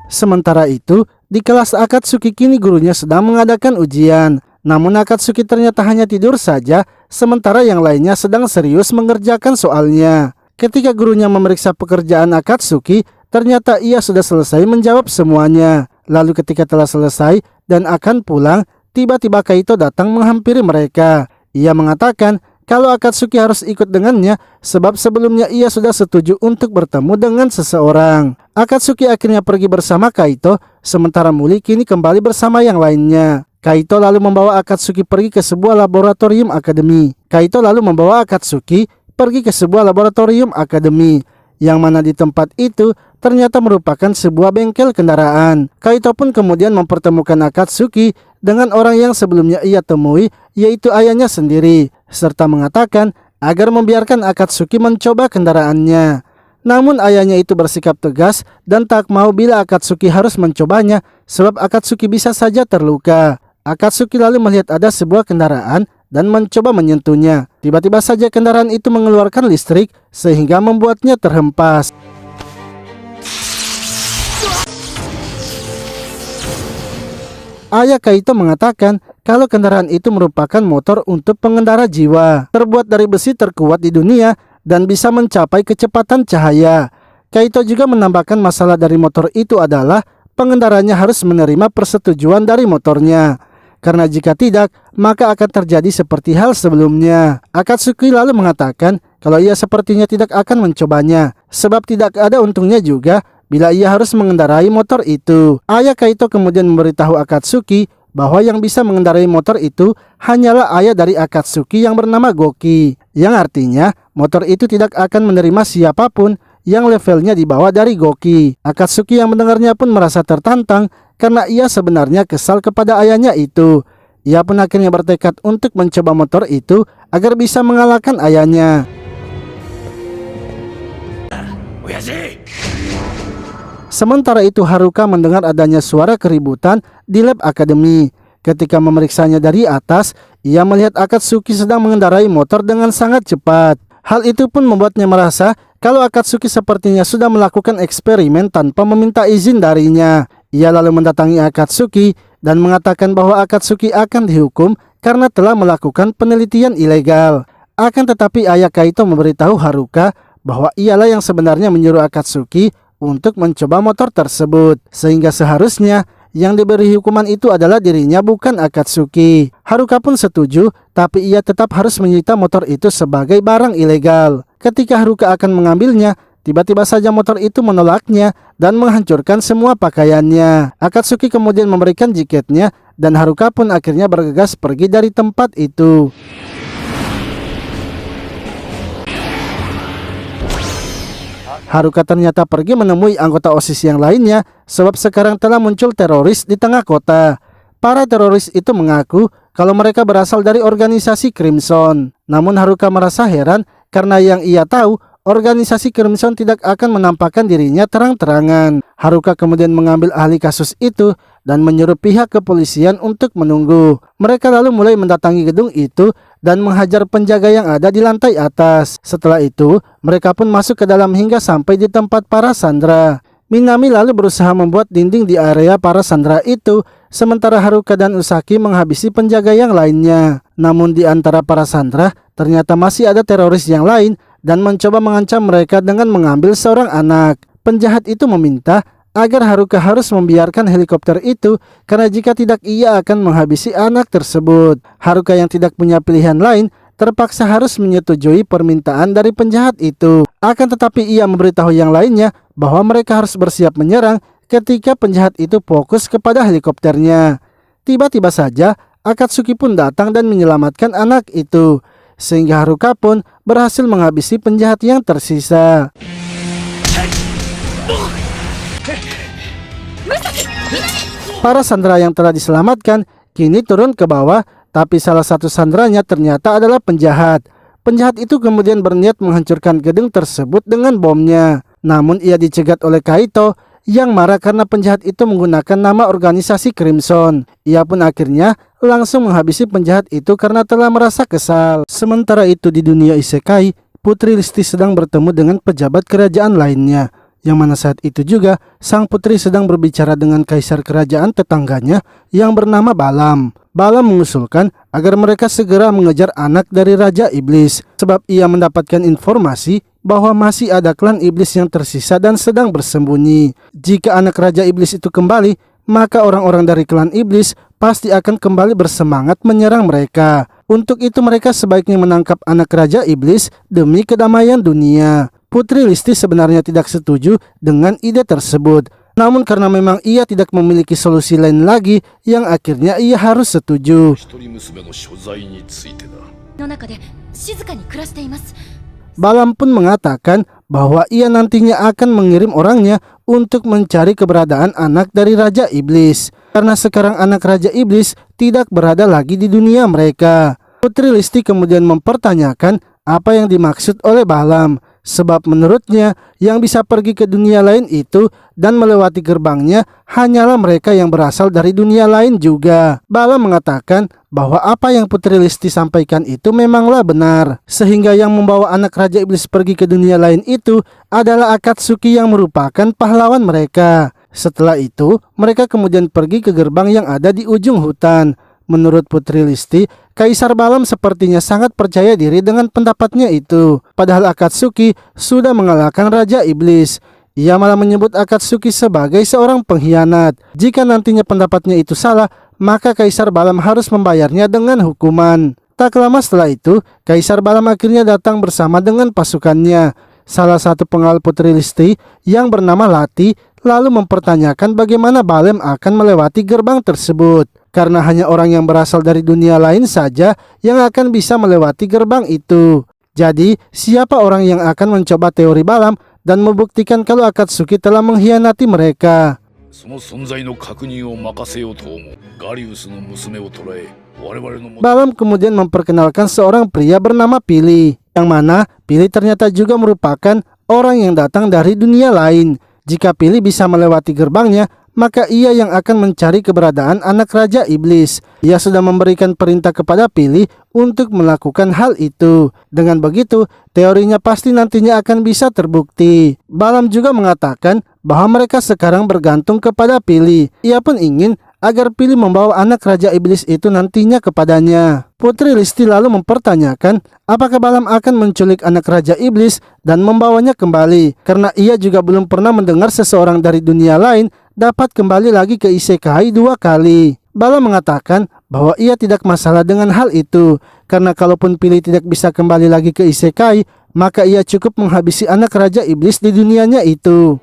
Sementara itu, di kelas Akatsuki kini gurunya sedang mengadakan ujian. Namun Akatsuki ternyata hanya tidur saja, sementara yang lainnya sedang serius mengerjakan soalnya. Ketika gurunya memeriksa pekerjaan Akatsuki, ternyata ia sudah selesai menjawab semuanya. Lalu ketika telah selesai dan akan pulang, tiba-tiba Kaito datang menghampiri mereka. Ia mengatakan kalau Akatsuki harus ikut dengannya sebab sebelumnya ia sudah setuju untuk bertemu dengan seseorang. Akatsuki akhirnya pergi bersama Kaito, sementara Muli kini kembali bersama yang lainnya. Kaito lalu membawa Akatsuki pergi ke sebuah laboratorium akademi. Yang mana di tempat itu ternyata merupakan sebuah bengkel kendaraan. Kaito pun kemudian mempertemukan Akatsuki dengan orang yang sebelumnya ia temui, yaitu ayahnya sendiri, serta mengatakan agar membiarkan Akatsuki mencoba kendaraannya. Namun ayahnya itu bersikap tegas dan tak mau bila Akatsuki harus mencobanya, sebab Akatsuki bisa saja terluka. Akatsuki lalu melihat ada sebuah kendaraan dan mencoba menyentuhnya. Tiba-tiba saja kendaraan itu mengeluarkan listrik sehingga membuatnya terhempas. Ayah Kaito mengatakan kalau kendaraan itu merupakan motor untuk pengendara jiwa, terbuat dari besi terkuat di dunia dan bisa mencapai kecepatan cahaya. Kaito juga menambahkan masalah dari motor itu adalah pengendaranya harus menerima persetujuan dari motornya. Karena jika tidak, maka akan terjadi seperti hal sebelumnya. Akatsuki lalu mengatakan kalau ia sepertinya tidak akan mencobanya, sebab tidak ada untungnya juga bila ia harus mengendarai motor itu. Ayah Kaito kemudian memberitahu Akatsuki bahwa yang bisa mengendarai motor itu hanyalah ayah dari Akatsuki yang bernama Goki, yang artinya motor itu tidak akan menerima siapapun yang levelnya di bawah dari Goki. Akatsuki yang mendengarnya pun merasa tertantang karena ia sebenarnya kesal kepada ayahnya itu. Ia pun akhirnya bertekad untuk mencoba motor itu agar bisa mengalahkan ayahnya. Sementara itu Haruka mendengar adanya suara keributan di lab akademi. Ketika memeriksanya dari atas, ia melihat Akatsuki sedang mengendarai motor dengan sangat cepat. Hal itu pun membuatnya merasa kalau Akatsuki sepertinya sudah melakukan eksperimen tanpa meminta izin darinya. Ia lalu mendatangi Akatsuki dan mengatakan bahwa Akatsuki akan dihukum karena telah melakukan penelitian ilegal. Akan tetapi ayah Kaito memberitahu Haruka bahwa ialah yang sebenarnya menyuruh Akatsuki untuk mencoba motor tersebut, sehingga seharusnya yang diberi hukuman itu adalah dirinya, bukan Akatsuki. Haruka pun setuju, tapi ia tetap harus menyita motor itu sebagai barang ilegal. Ketika Haruka akan mengambilnya, tiba-tiba saja motor itu menolaknya dan menghancurkan semua pakaiannya. Akatsuki kemudian memberikan jaketnya dan Haruka pun akhirnya bergegas pergi dari tempat itu. Haruka ternyata pergi menemui anggota OSIS yang lainnya sebab sekarang telah muncul teroris di tengah kota. Para teroris itu mengaku kalau mereka berasal dari organisasi Crimson. Namun Haruka merasa heran karena yang ia tahu organisasi Crimson tidak akan menampakkan dirinya terang-terangan. Haruka kemudian mengambil ahli kasus itu dan menyuruh pihak kepolisian untuk menunggu. Mereka lalu mulai mendatangi gedung itu dan menghajar penjaga yang ada di lantai atas. Setelah itu, mereka pun masuk ke dalam hingga sampai di tempat para sandera. Minami lalu berusaha membuat dinding di area para sandera itu, sementara Haruka dan Usaki menghabisi penjaga yang lainnya. Namun di antara para sandera, ternyata masih ada teroris yang lain dan mencoba mengancam mereka dengan mengambil seorang anak. Penjahat itu meminta agar Haruka harus membiarkan helikopter itu karena jika tidak ia akan menghabisi anak tersebut. Haruka yang tidak punya pilihan lain terpaksa harus menyetujui permintaan dari penjahat itu. Akan tetapi ia memberitahu yang lainnya bahwa mereka harus bersiap menyerang ketika penjahat itu fokus kepada helikopternya. Tiba-tiba saja Akatsuki pun datang dan menyelamatkan anak itu, sehingga Haruka pun berhasil menghabisi penjahat yang tersisa. Para sandera yang telah diselamatkan kini turun ke bawah, tapi salah satu sanderanya ternyata adalah penjahat. Penjahat itu kemudian berniat menghancurkan gedung tersebut dengan bomnya. Namun ia dicegat oleh Kaito yang marah karena penjahat itu menggunakan nama organisasi Crimson. Ia pun akhirnya langsung menghabisi penjahat itu karena telah merasa kesal. Sementara itu di dunia isekai, Putri Listi sedang bertemu dengan pejabat kerajaan lainnya, yang mana saat itu juga sang putri sedang berbicara dengan kaisar kerajaan tetangganya yang bernama Balam. Balam mengusulkan agar mereka segera mengejar anak dari Raja Iblis, sebab ia mendapatkan informasi bahwa masih ada klan iblis yang tersisa dan sedang bersembunyi. Jika anak Raja Iblis itu kembali, maka orang-orang dari klan iblis pasti akan kembali bersemangat menyerang mereka. Untuk itu mereka sebaiknya menangkap anak Raja Iblis demi kedamaian dunia. Putri Listi sebenarnya tidak setuju dengan ide tersebut. Namun karena memang ia tidak memiliki solusi lain lagi, yang akhirnya ia harus setuju. Balam pun mengatakan bahwa ia nantinya akan mengirim orangnya untuk mencari keberadaan anak dari Raja Iblis. Karena sekarang anak Raja Iblis tidak berada lagi di dunia mereka. Putri Listi kemudian mempertanyakan apa yang dimaksud oleh Balam. Sebab menurutnya yang bisa pergi ke dunia lain itu dan melewati gerbangnya hanyalah mereka yang berasal dari dunia lain juga. Balam mengatakan bahwa apa yang Putri Listi sampaikan itu memanglah benar. Sehingga yang membawa anak Raja Iblis pergi ke dunia lain itu adalah Akatsuki yang merupakan pahlawan mereka. Setelah itu mereka kemudian pergi ke gerbang yang ada di ujung hutan. Menurut Putri Listi, Kaisar Balam sepertinya sangat percaya diri dengan pendapatnya itu. Padahal Akatsuki sudah mengalahkan Raja Iblis. Ia malah menyebut Akatsuki sebagai seorang pengkhianat. Jika nantinya pendapatnya itu salah, maka Kaisar Balam harus membayarnya dengan hukuman. Tak lama setelah itu, Kaisar Balam akhirnya datang bersama dengan pasukannya. Salah satu pengawal Putri Listi yang bernama Lati lalu mempertanyakan bagaimana Balam akan melewati gerbang tersebut. Karena hanya orang yang berasal dari dunia lain saja yang akan bisa melewati gerbang itu. Jadi, siapa orang yang akan mencoba teori Balam dan membuktikan kalau Akatsuki telah mengkhianati mereka? Balam kemudian memperkenalkan seorang pria bernama Pili, yang mana Pili ternyata juga merupakan orang yang datang dari dunia lain. Jika Pili bisa melewati gerbangnya, maka ia yang akan mencari keberadaan anak Raja Iblis. Ia sudah memberikan perintah kepada Pili untuk melakukan hal itu. Dengan begitu, teorinya pasti nantinya akan bisa terbukti. Balam juga mengatakan bahwa mereka sekarang bergantung kepada Pili. Ia pun ingin agar Pili membawa anak Raja Iblis itu nantinya kepadanya. Putri Listi lalu mempertanyakan apakah Balam akan menculik anak Raja Iblis dan membawanya kembali, karena ia juga belum pernah mendengar seseorang dari dunia lain dapat kembali lagi ke isekai 2 kali. Balam mengatakan bahwa ia tidak masalah dengan hal itu, karena kalaupun Pili tidak bisa kembali lagi ke isekai, maka ia cukup menghabisi anak Raja Iblis di dunianya itu.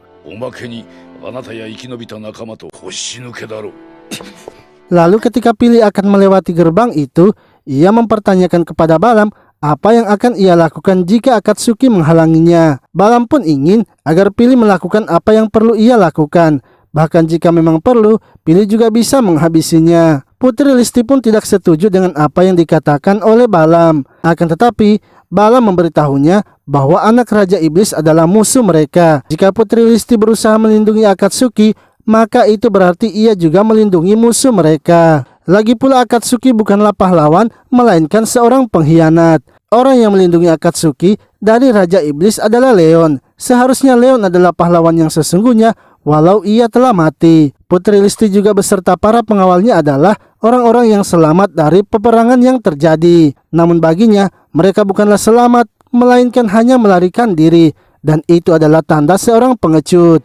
Lalu ketika Pili akan melewati gerbang itu, ia mempertanyakan kepada Balam apa yang akan ia lakukan jika Akatsuki menghalanginya. Balam pun ingin agar Pili melakukan apa yang perlu ia lakukan. Bahkan jika memang perlu, Pili juga bisa menghabisinya. Putri Listi pun tidak setuju dengan apa yang dikatakan oleh Balam. Akan tetapi, Balam memberitahunya bahwa anak Raja Iblis adalah musuh mereka. Jika Putri Listi berusaha melindungi Akatsuki, maka itu berarti ia juga melindungi musuh mereka. Lagi pula Akatsuki bukanlah pahlawan, melainkan seorang pengkhianat. Orang yang melindungi Akatsuki dari Raja Iblis adalah Leon. Seharusnya Leon adalah pahlawan yang sesungguhnya, walau ia telah mati. Putri Listi juga beserta para pengawalnya adalah orang-orang yang selamat dari peperangan yang terjadi. Namun baginya, mereka bukanlah selamat, melainkan hanya melarikan diri. Dan itu adalah tanda seorang pengecut.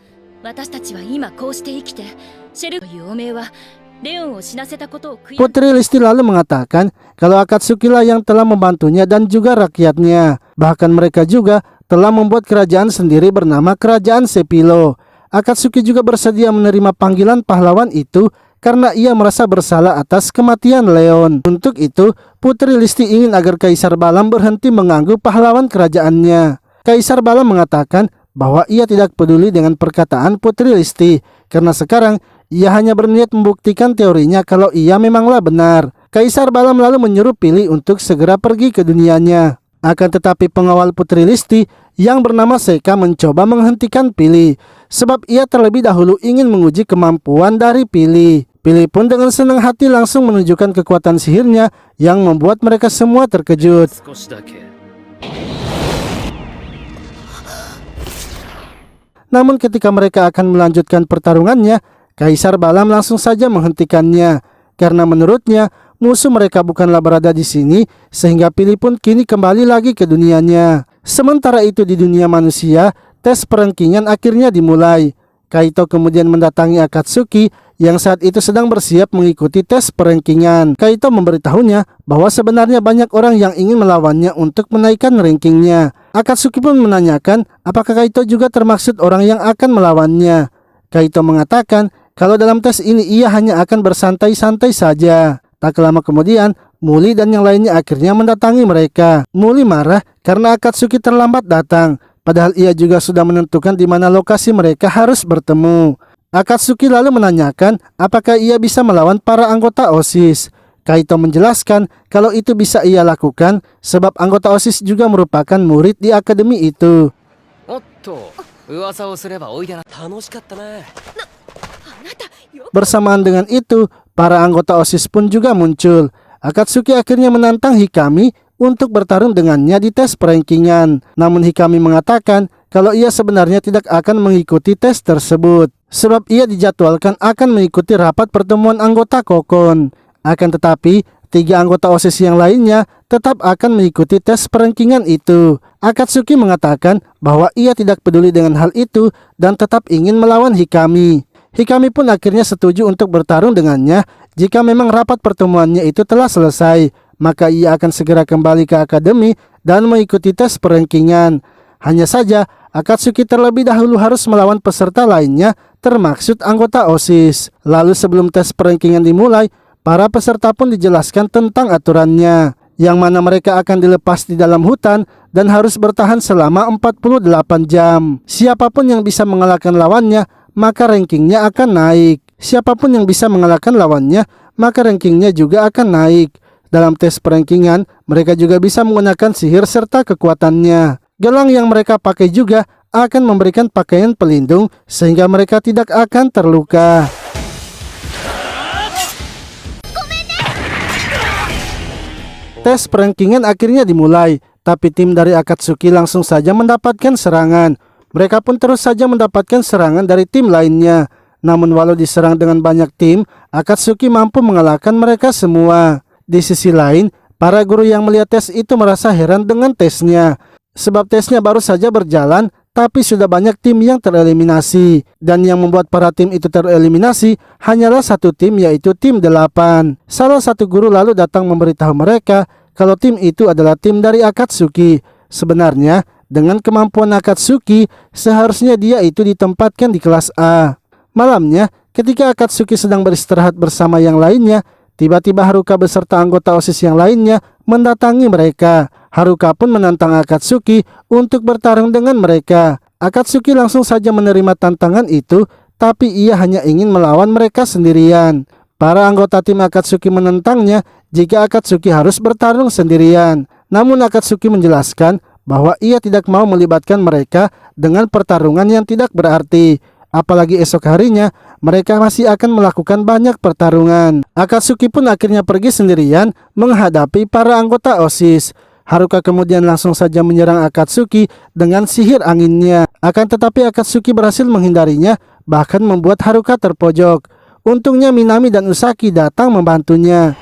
Putri Listi lalu mengatakan kalau Akatsuki lah yang telah membantunya dan juga rakyatnya. Bahkan mereka juga telah membuat kerajaan sendiri bernama Kerajaan Sepilo. Akatsuki juga bersedia menerima panggilan pahlawan itu karena ia merasa bersalah atas kematian Leon. Untuk itu, Putri Listi ingin agar Kaisar Balam berhenti mengganggu pahlawan kerajaannya. Kaisar Balam mengatakan bahwa ia tidak peduli dengan perkataan Putri Listi, karena sekarang ia hanya berniat membuktikan teorinya kalau ia memanglah benar. Kaisar Balam lalu menyuruh Pili untuk segera pergi ke dunianya. Akan tetapi pengawal Putri Listi yang bernama Seka mencoba menghentikan Pili, sebab ia terlebih dahulu ingin menguji kemampuan dari Pili. Pili pun dengan senang hati langsung menunjukkan kekuatan sihirnya yang membuat mereka semua terkejut. Namun ketika mereka akan melanjutkan pertarungannya, Kaisar Balam langsung saja menghentikannya, karena menurutnya musuh mereka bukanlah berada di sini, sehingga Pili pun kini kembali lagi ke dunianya. Sementara itu di dunia manusia, tes perengkingan akhirnya dimulai. Kaito kemudian mendatangi Akatsuki yang saat itu sedang bersiap mengikuti tes perengkingan. Kaito memberitahunya bahwa sebenarnya banyak orang yang ingin melawannya untuk menaikkan rankingnya. Akatsuki pun menanyakan apakah Kaito juga termaksud orang yang akan melawannya. Kaito mengatakan kalau dalam tes ini ia hanya akan bersantai-santai saja. Tak lama kemudian, Muli dan yang lainnya akhirnya mendatangi mereka. Muli marah karena Akatsuki terlambat datang, padahal ia juga sudah menentukan di mana lokasi mereka harus bertemu. Akatsuki lalu menanyakan apakah ia bisa melawan para anggota OSIS. Kaito menjelaskan kalau itu bisa ia lakukan sebab anggota OSIS juga merupakan murid di akademi itu. Bersamaan dengan itu, para anggota OSIS pun juga muncul. Akatsuki akhirnya menantang Hikami untuk bertarung dengannya di tes perengkingan. Namun Hikami mengatakan kalau ia sebenarnya tidak akan mengikuti tes tersebut, sebab ia dijadwalkan akan mengikuti rapat pertemuan anggota Kokon. Akan tetapi, 3 anggota OSIS yang lainnya tetap akan mengikuti tes perengkingan itu. Akatsuki mengatakan bahwa ia tidak peduli dengan hal itu dan tetap ingin melawan Hikami. Hikami pun akhirnya setuju untuk bertarung dengannya. Jika memang rapat pertemuannya itu telah selesai, maka ia akan segera kembali ke akademi dan mengikuti tes perengkingan. Hanya saja, Akatsuki terlebih dahulu harus melawan peserta lainnya, termaksud anggota OSIS. Lalu sebelum tes perengkingan dimulai, para peserta pun dijelaskan tentang aturannya, yang mana mereka akan dilepas di dalam hutan dan harus bertahan selama 48 jam. Siapapun yang bisa mengalahkan lawannya, maka rankingnya akan naik. Siapapun yang bisa mengalahkan lawannya, maka rankingnya juga akan naik. Dalam tes perengkingan, mereka juga bisa menggunakan sihir serta kekuatannya. Gelang yang mereka pakai juga akan memberikan pakaian pelindung sehingga mereka tidak akan terluka. Tes perengkingan akhirnya dimulai, tapi tim dari Akatsuki langsung saja mendapatkan serangan. Mereka pun terus saja mendapatkan serangan dari tim lainnya. Namun walau diserang dengan banyak tim, Akatsuki mampu mengalahkan mereka semua. Di sisi lain, para guru yang melihat tes itu merasa heran dengan tesnya. Sebab tesnya baru saja berjalan, tapi sudah banyak tim yang tereliminasi. Dan yang membuat para tim itu tereliminasi hanyalah satu tim, yaitu tim 8. Salah satu guru lalu datang memberitahu mereka kalau tim itu adalah tim dari Akatsuki. Sebenarnya, dengan kemampuan Akatsuki, seharusnya dia itu ditempatkan di kelas A. Malamnya, ketika Akatsuki sedang beristirahat bersama yang lainnya, tiba-tiba Haruka beserta anggota OSIS yang lainnya mendatangi mereka. Haruka pun menantang Akatsuki untuk bertarung dengan mereka. Akatsuki langsung saja menerima tantangan itu, tapi ia hanya ingin melawan mereka sendirian. Para anggota tim Akatsuki menentangnya jika Akatsuki harus bertarung sendirian. Namun Akatsuki menjelaskan bahwa ia tidak mau melibatkan mereka dengan pertarungan yang tidak berarti. Apalagi esok harinya mereka masih akan melakukan banyak pertarungan. Akatsuki pun akhirnya pergi sendirian menghadapi para anggota OSIS. Haruka kemudian langsung saja menyerang Akatsuki dengan sihir anginnya. Akan tetapi Akatsuki berhasil menghindarinya, bahkan membuat Haruka terpojok. Untungnya Minami dan Usaki datang membantunya.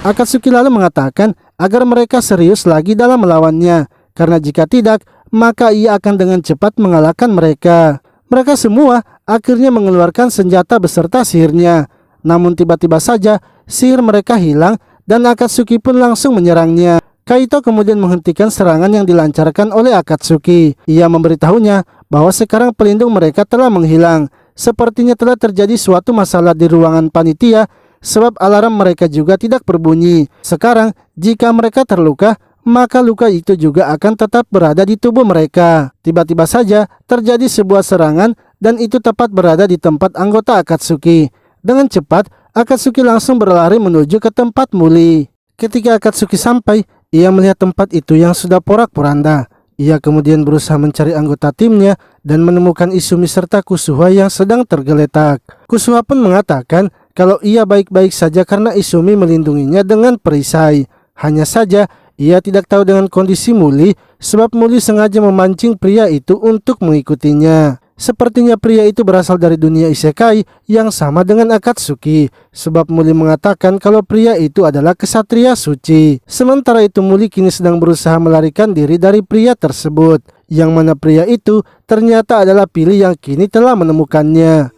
Akatsuki lalu mengatakan agar mereka serius lagi dalam melawannya, karena jika tidak, maka ia akan dengan cepat mengalahkan mereka. Mereka semua akhirnya mengeluarkan senjata beserta sihirnya. Namun tiba-tiba saja sihir mereka hilang dan Akatsuki pun langsung menyerangnya. Kaito kemudian menghentikan serangan yang dilancarkan oleh Akatsuki. Ia memberitahunya bahwa sekarang pelindung mereka telah menghilang. Sepertinya telah terjadi suatu masalah di ruangan panitia, sebab alarm mereka juga tidak berbunyi. Sekarang, jika mereka terluka, maka luka itu juga akan tetap berada di tubuh mereka. Tiba-tiba saja terjadi sebuah serangan dan itu tepat berada di tempat anggota Akatsuki. Dengan cepat, Akatsuki langsung berlari menuju ke tempat Muli. Ketika Akatsuki sampai, ia melihat tempat itu yang sudah porak-poranda. Ia kemudian berusaha mencari anggota timnya dan menemukan Izumi serta Kusuha yang sedang tergeletak. Kusuha pun mengatakan kalau ia baik-baik saja karena Izumi melindunginya dengan perisai. Hanya saja ia tidak tahu dengan kondisi Muli sebab Muli sengaja memancing pria itu untuk mengikutinya. Sepertinya pria itu berasal dari dunia isekai yang sama dengan Akatsuki, sebab Muli mengatakan kalau pria itu adalah kesatria suci. Sementara itu Muli kini sedang berusaha melarikan diri dari pria tersebut, yang mana pria itu ternyata adalah Pili yang kini telah menemukannya.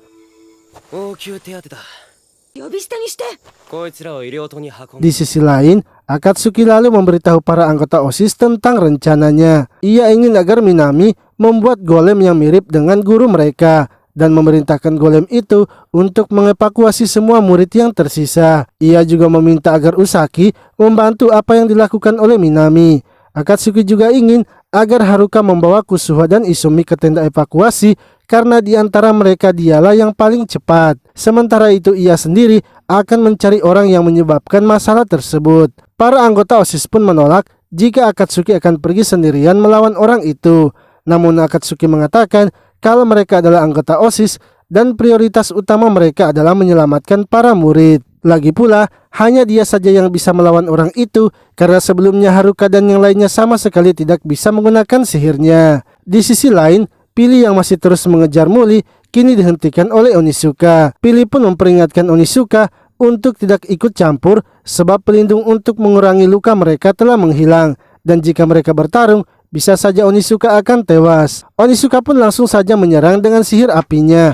Di sisi lain, Akatsuki lalu memberitahu para anggota OSIS tentang rencananya. Ia ingin agar Minami membuat golem yang mirip dengan guru mereka dan memerintahkan golem itu untuk mengevakuasi semua murid yang tersisa. Ia juga meminta agar Usaki membantu apa yang dilakukan oleh Minami. Akatsuki juga ingin agar Haruka membawa Kusuha dan Izumi ke tenda evakuasi karena di antara mereka dialah yang paling cepat. Sementara itu ia sendiri akan mencari orang yang menyebabkan masalah tersebut. Para anggota OSIS pun menolak jika Akatsuki akan pergi sendirian melawan orang itu. Namun Akatsuki mengatakan kalau mereka adalah anggota OSIS dan prioritas utama mereka adalah menyelamatkan para murid. Lagi pula, hanya dia saja yang bisa melawan orang itu karena sebelumnya Haruka dan yang lainnya sama sekali tidak bisa menggunakan sihirnya. Di sisi lain, Pili yang masih terus mengejar Muli kini dihentikan oleh Onizuka. Pili pun memperingatkan Onizuka untuk tidak ikut campur sebab pelindung untuk mengurangi luka mereka telah menghilang dan jika mereka bertarung bisa saja Onizuka akan tewas. Onizuka pun langsung saja menyerang dengan sihir apinya.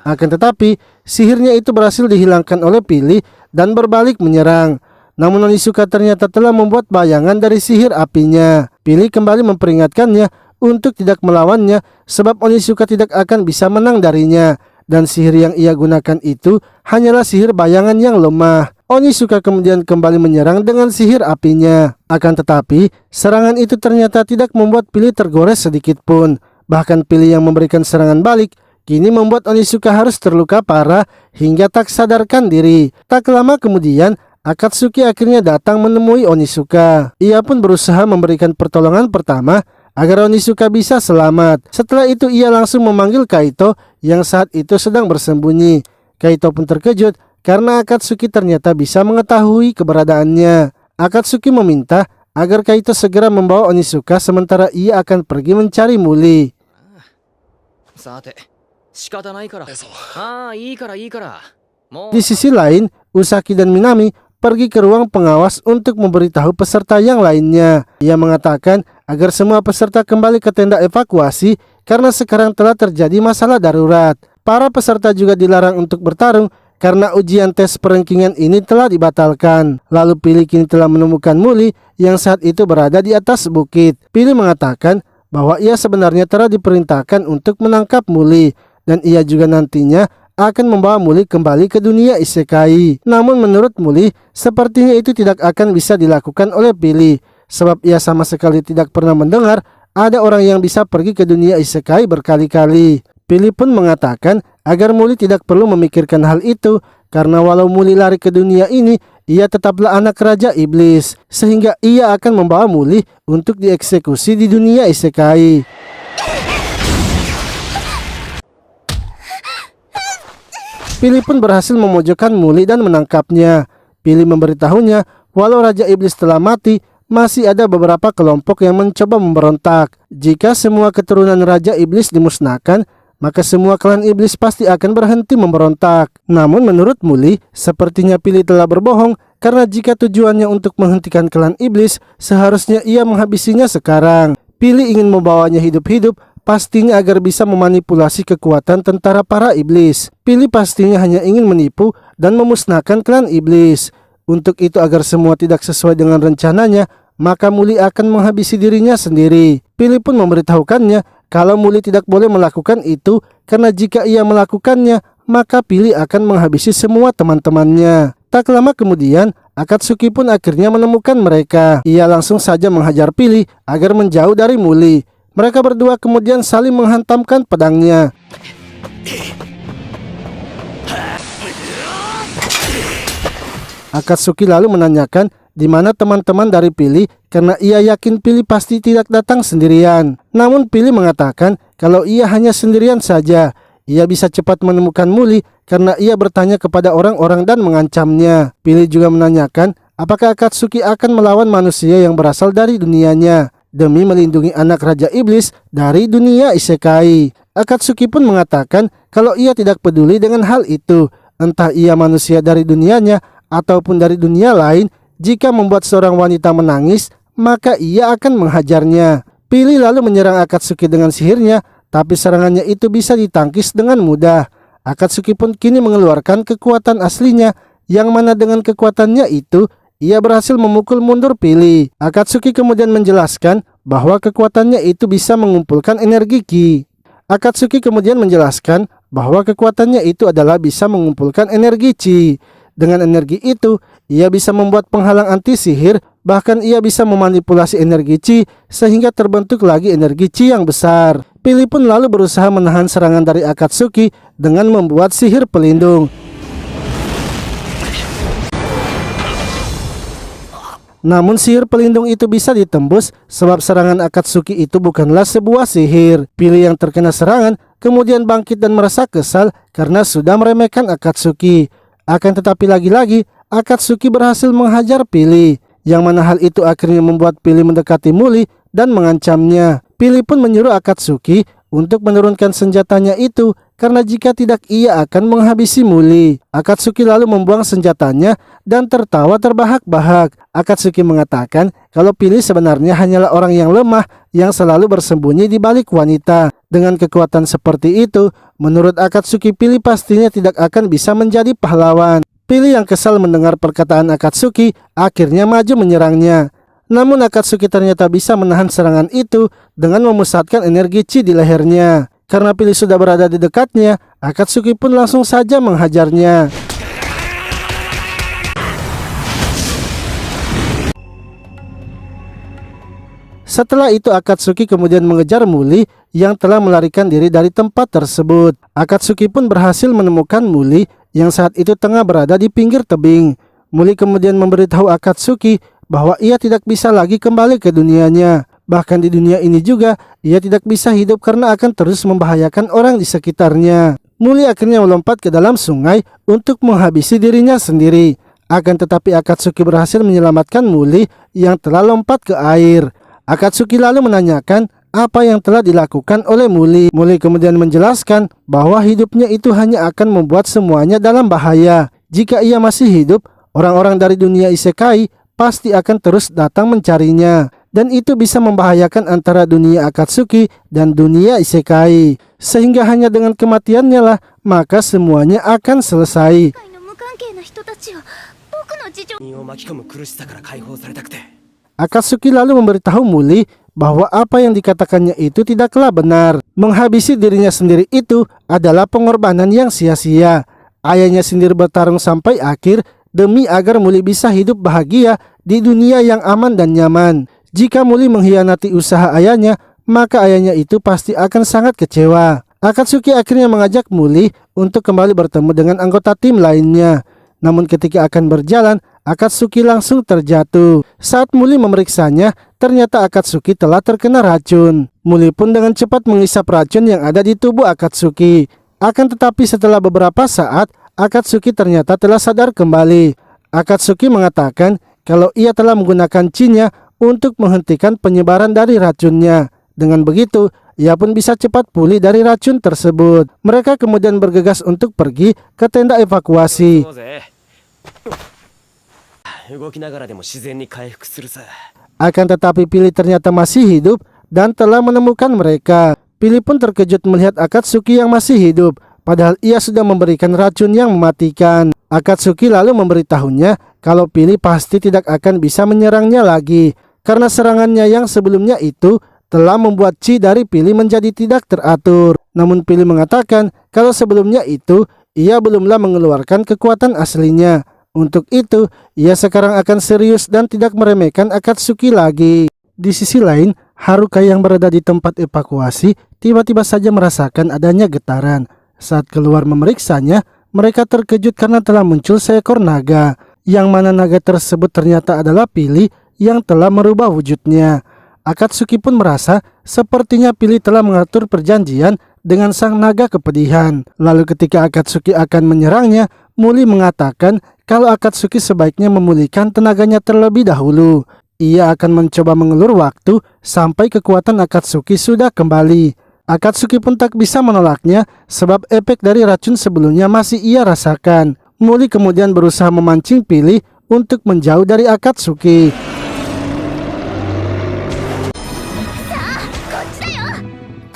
Akan tetapi, sihirnya itu berhasil dihilangkan oleh Pili dan berbalik menyerang. Namun Onizuka ternyata telah membuat bayangan dari sihir apinya. Pili kembali memperingatkannya untuk tidak melawannya sebab Onizuka tidak akan bisa menang darinya. Dan sihir yang ia gunakan itu hanyalah sihir bayangan yang lemah. Onizuka kemudian kembali menyerang dengan sihir apinya. Akan tetapi, serangan itu ternyata tidak membuat Pili tergores sedikit pun. Bahkan Pili yang memberikan serangan balik kini membuat Onizuka harus terluka parah hingga tak sadarkan diri. Tak lama kemudian, Akatsuki akhirnya datang menemui Onizuka. Ia pun berusaha memberikan pertolongan pertama agar Onizuka bisa selamat. Setelah itu ia langsung memanggil Kaito yang saat itu sedang bersembunyi. Kaito pun terkejut karena Akatsuki ternyata bisa mengetahui keberadaannya. Akatsuki meminta agar Kaito segera membawa Onizuka sementara ia akan pergi mencari Muli. Di sisi lain, Usaki dan Minami pergi ke ruang pengawas untuk memberitahu peserta yang lainnya. Ia mengatakan agar semua peserta kembali ke tenda evakuasi karena sekarang telah terjadi masalah darurat. Para peserta juga dilarang untuk bertarung karena ujian tes perengkingan ini telah dibatalkan. Lalu Pili kini telah menemukan Muli yang saat itu berada di atas bukit. Pili mengatakan bahwa ia sebenarnya telah diperintahkan untuk menangkap Muli dan ia juga nantinya akan membawa Muli kembali ke dunia isekai. Namun menurut Muli, sepertinya itu tidak akan bisa dilakukan oleh Pili sebab ia sama sekali tidak pernah mendengar ada orang yang bisa pergi ke dunia isekai berkali-kali. Pili pun mengatakan agar Muli tidak perlu memikirkan hal itu karena walau Muli lari ke dunia ini, ia tetaplah anak Raja Iblis sehingga ia akan membawa Muli untuk dieksekusi di dunia isekai. Pili pun berhasil memojokkan Muli dan menangkapnya. Pili memberitahunya walau Raja Iblis telah mati, masih ada beberapa kelompok yang mencoba memberontak. Jika semua keturunan Raja Iblis dimusnahkan, maka semua klan iblis pasti akan berhenti memberontak. Namun menurut Muli, sepertinya Pili telah berbohong karena jika tujuannya untuk menghentikan klan iblis, seharusnya ia menghabisinya sekarang. Pili ingin membawanya hidup-hidup, pastinya agar bisa memanipulasi kekuatan tentara para iblis. Pili pastinya hanya ingin menipu dan memusnahkan klan iblis. Untuk itu agar semua tidak sesuai dengan rencananya, maka Muli akan menghabisi dirinya sendiri. Pili pun memberitahukannya kalau Muli tidak boleh melakukan itu karena jika ia melakukannya, maka Pili akan menghabisi semua teman-temannya. Tak lama kemudian, Akatsuki pun akhirnya menemukan mereka. Ia langsung saja menghajar Pili agar menjauh dari Muli. Mereka berdua kemudian saling menghantamkan pedangnya. Akatsuki lalu menanyakan di mana teman-teman dari Pili karena ia yakin Pili pasti tidak datang sendirian. Namun Pili mengatakan kalau ia hanya sendirian saja. Ia bisa cepat menemukan Muli karena ia bertanya kepada orang-orang dan mengancamnya. Pili juga menanyakan apakah Akatsuki akan melawan manusia yang berasal dari dunianya demi melindungi anak Raja Iblis dari dunia isekai. Akatsuki pun mengatakan kalau ia tidak peduli dengan hal itu, entah ia manusia dari dunianya ataupun dari dunia lain. Jika membuat seorang wanita menangis, maka ia akan menghajarnya. Pili lalu menyerang Akatsuki dengan sihirnya, tapi serangannya itu bisa ditangkis dengan mudah. Akatsuki pun kini mengeluarkan kekuatan aslinya, yang mana dengan kekuatannya itu ia berhasil memukul mundur Pili. Akatsuki kemudian menjelaskan bahwa kekuatannya itu bisa mengumpulkan energi Ki. Akatsuki kemudian menjelaskan bahwa kekuatannya itu adalah bisa mengumpulkan energi Chi. Dengan energi itu, ia bisa membuat penghalang anti sihir, bahkan ia bisa memanipulasi energi Chi sehingga terbentuk lagi energi Chi yang besar. Pili pun lalu berusaha menahan serangan dari Akatsuki dengan membuat sihir pelindung. Namun sihir pelindung itu bisa ditembus sebab serangan Akatsuki itu bukanlah sebuah sihir. Pili yang terkena serangan kemudian bangkit dan merasa kesal karena sudah meremehkan Akatsuki. Akan tetapi lagi-lagi Akatsuki berhasil menghajar Pili, yang mana hal itu akhirnya membuat Pili mendekati Muli dan mengancamnya. Pili pun menyuruh Akatsuki untuk menurunkan senjatanya itu karena jika tidak ia akan menghabisi Muli. Akatsuki lalu membuang senjatanya dan tertawa terbahak-bahak. Akatsuki mengatakan kalau Pili sebenarnya hanyalah orang yang lemah yang selalu bersembunyi di balik wanita. Dengan kekuatan seperti itu, menurut Akatsuki Pili pastinya tidak akan bisa menjadi pahlawan. Pili yang kesal mendengar perkataan Akatsuki akhirnya maju menyerangnya. Namun Akatsuki ternyata bisa menahan serangan itu dengan memusatkan energi Chi di lehernya. Karena Pili sudah berada di dekatnya, Akatsuki pun langsung saja menghajarnya. Setelah itu Akatsuki kemudian mengejar Muli yang telah melarikan diri dari tempat tersebut. Akatsuki pun berhasil menemukan Muli yang saat itu tengah berada di pinggir tebing. Muli kemudian memberitahu Akatsuki bahwa ia tidak bisa lagi kembali ke dunianya. Bahkan di dunia ini juga ia tidak bisa hidup karena akan terus membahayakan orang di sekitarnya. Muli akhirnya melompat ke dalam sungai untuk menghabisi dirinya sendiri. Akan tetapi Akatsuki berhasil menyelamatkan Muli yang telah lompat ke air. Akatsuki lalu menanyakan apa yang telah dilakukan oleh Muli. Muli kemudian menjelaskan bahwa hidupnya itu hanya akan membuat semuanya dalam bahaya. Jika ia masih hidup, orang-orang dari dunia isekai pasti akan terus datang mencarinya. Dan itu bisa membahayakan antara dunia Akatsuki dan dunia isekai. Sehingga hanya dengan kematiannya lah, maka semuanya akan selesai. Akatsuki lalu memberitahu Muli bahwa apa yang dikatakannya itu tidaklah benar. Menghabisi dirinya sendiri itu adalah pengorbanan yang sia-sia. Ayahnya sendiri bertarung sampai akhir demi agar Muli bisa hidup bahagia di dunia yang aman dan nyaman. Jika Muli mengkhianati usaha ayahnya, maka ayahnya itu pasti akan sangat kecewa. Akatsuki akhirnya mengajak Muli untuk kembali bertemu dengan anggota tim lainnya. Namun ketika akan berjalan, Akatsuki langsung terjatuh. Saat Muli memeriksanya, ternyata Akatsuki telah terkena racun. Muli pun dengan cepat menghisap racun yang ada di tubuh Akatsuki. Akan tetapi setelah beberapa saat, Akatsuki ternyata telah sadar kembali. Akatsuki mengatakan kalau ia telah menggunakan Chi-nya untuk menghentikan penyebaran dari racunnya. Dengan begitu, ia pun bisa cepat pulih dari racun tersebut. Mereka kemudian bergegas untuk pergi ke tenda evakuasi. Akan tetapi Pili ternyata masih hidup dan telah menemukan mereka. Pili pun terkejut melihat Akatsuki yang masih hidup, padahal ia sudah memberikan racun yang mematikan. Akatsuki lalu memberitahunya kalau Pili pasti tidak akan bisa menyerangnya lagi, karena serangannya yang sebelumnya itu telah membuat Chi dari Pili menjadi tidak teratur. Namun Pili mengatakan kalau sebelumnya itu ia belumlah mengeluarkan kekuatan aslinya. Untuk itu, ia sekarang akan serius dan tidak meremehkan Akatsuki lagi. Di sisi lain, Haruka yang berada di tempat evakuasi tiba-tiba saja merasakan adanya getaran. Saat keluar memeriksanya, mereka terkejut karena telah muncul seekor naga, yang mana naga tersebut ternyata adalah Pili yang telah merubah wujudnya. Akatsuki pun merasa sepertinya Pili telah mengatur perjanjian dengan sang naga kepedihan. Lalu ketika Akatsuki akan menyerangnya, Muli mengatakan kalau Akatsuki sebaiknya memulihkan tenaganya terlebih dahulu. Ia akan mencoba mengelur waktu sampai kekuatan Akatsuki sudah kembali. Akatsuki pun tak bisa menolaknya sebab efek dari racun sebelumnya masih ia rasakan. Muli kemudian berusaha memancing Pili untuk menjauh dari Akatsuki.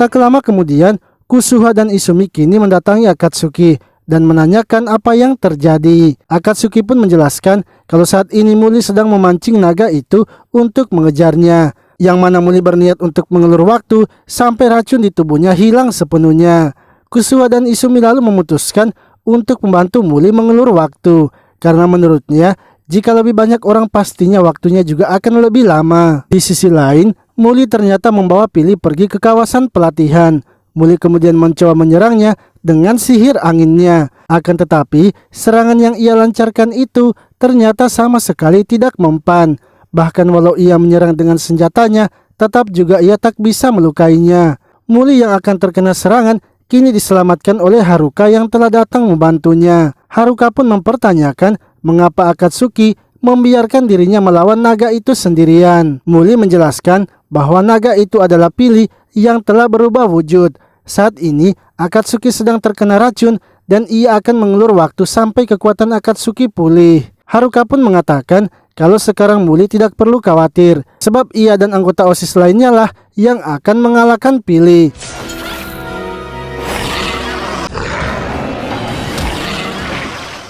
Tak lama kemudian, Kusuha dan Izumi kini mendatangi Akatsuki dan menanyakan apa yang terjadi. Akatsuki pun menjelaskan kalau saat ini Muli sedang memancing naga itu untuk mengejarnya, yang mana Muli berniat untuk mengelur waktu sampai racun di tubuhnya hilang sepenuhnya. Kusuha dan Izumi lalu memutuskan untuk membantu Muli mengelur waktu, karena menurutnya jika lebih banyak orang pastinya waktunya juga akan lebih lama. Di sisi lain, Muli ternyata membawa Pili pergi ke kawasan pelatihan. Muli kemudian mencoba menyerangnya dengan sihir anginnya. Akan tetapi, serangan yang ia lancarkan itu ternyata sama sekali tidak mempan. Bahkan walau ia menyerang dengan senjatanya, tetap juga ia tak bisa melukainya. Muli yang akan terkena serangan kini diselamatkan oleh Haruka yang telah datang membantunya. Haruka pun mempertanyakan mengapa Akatsuki membiarkan dirinya melawan naga itu sendirian. Muli menjelaskan bahwa naga itu adalah Pili yang telah berubah wujud. Saat ini Akatsuki sedang terkena racun dan ia akan mengelur waktu sampai kekuatan Akatsuki pulih. Haruka pun mengatakan kalau sekarang Muli tidak perlu khawatir sebab ia dan anggota OSIS lainnya lah yang akan mengalahkan Pili.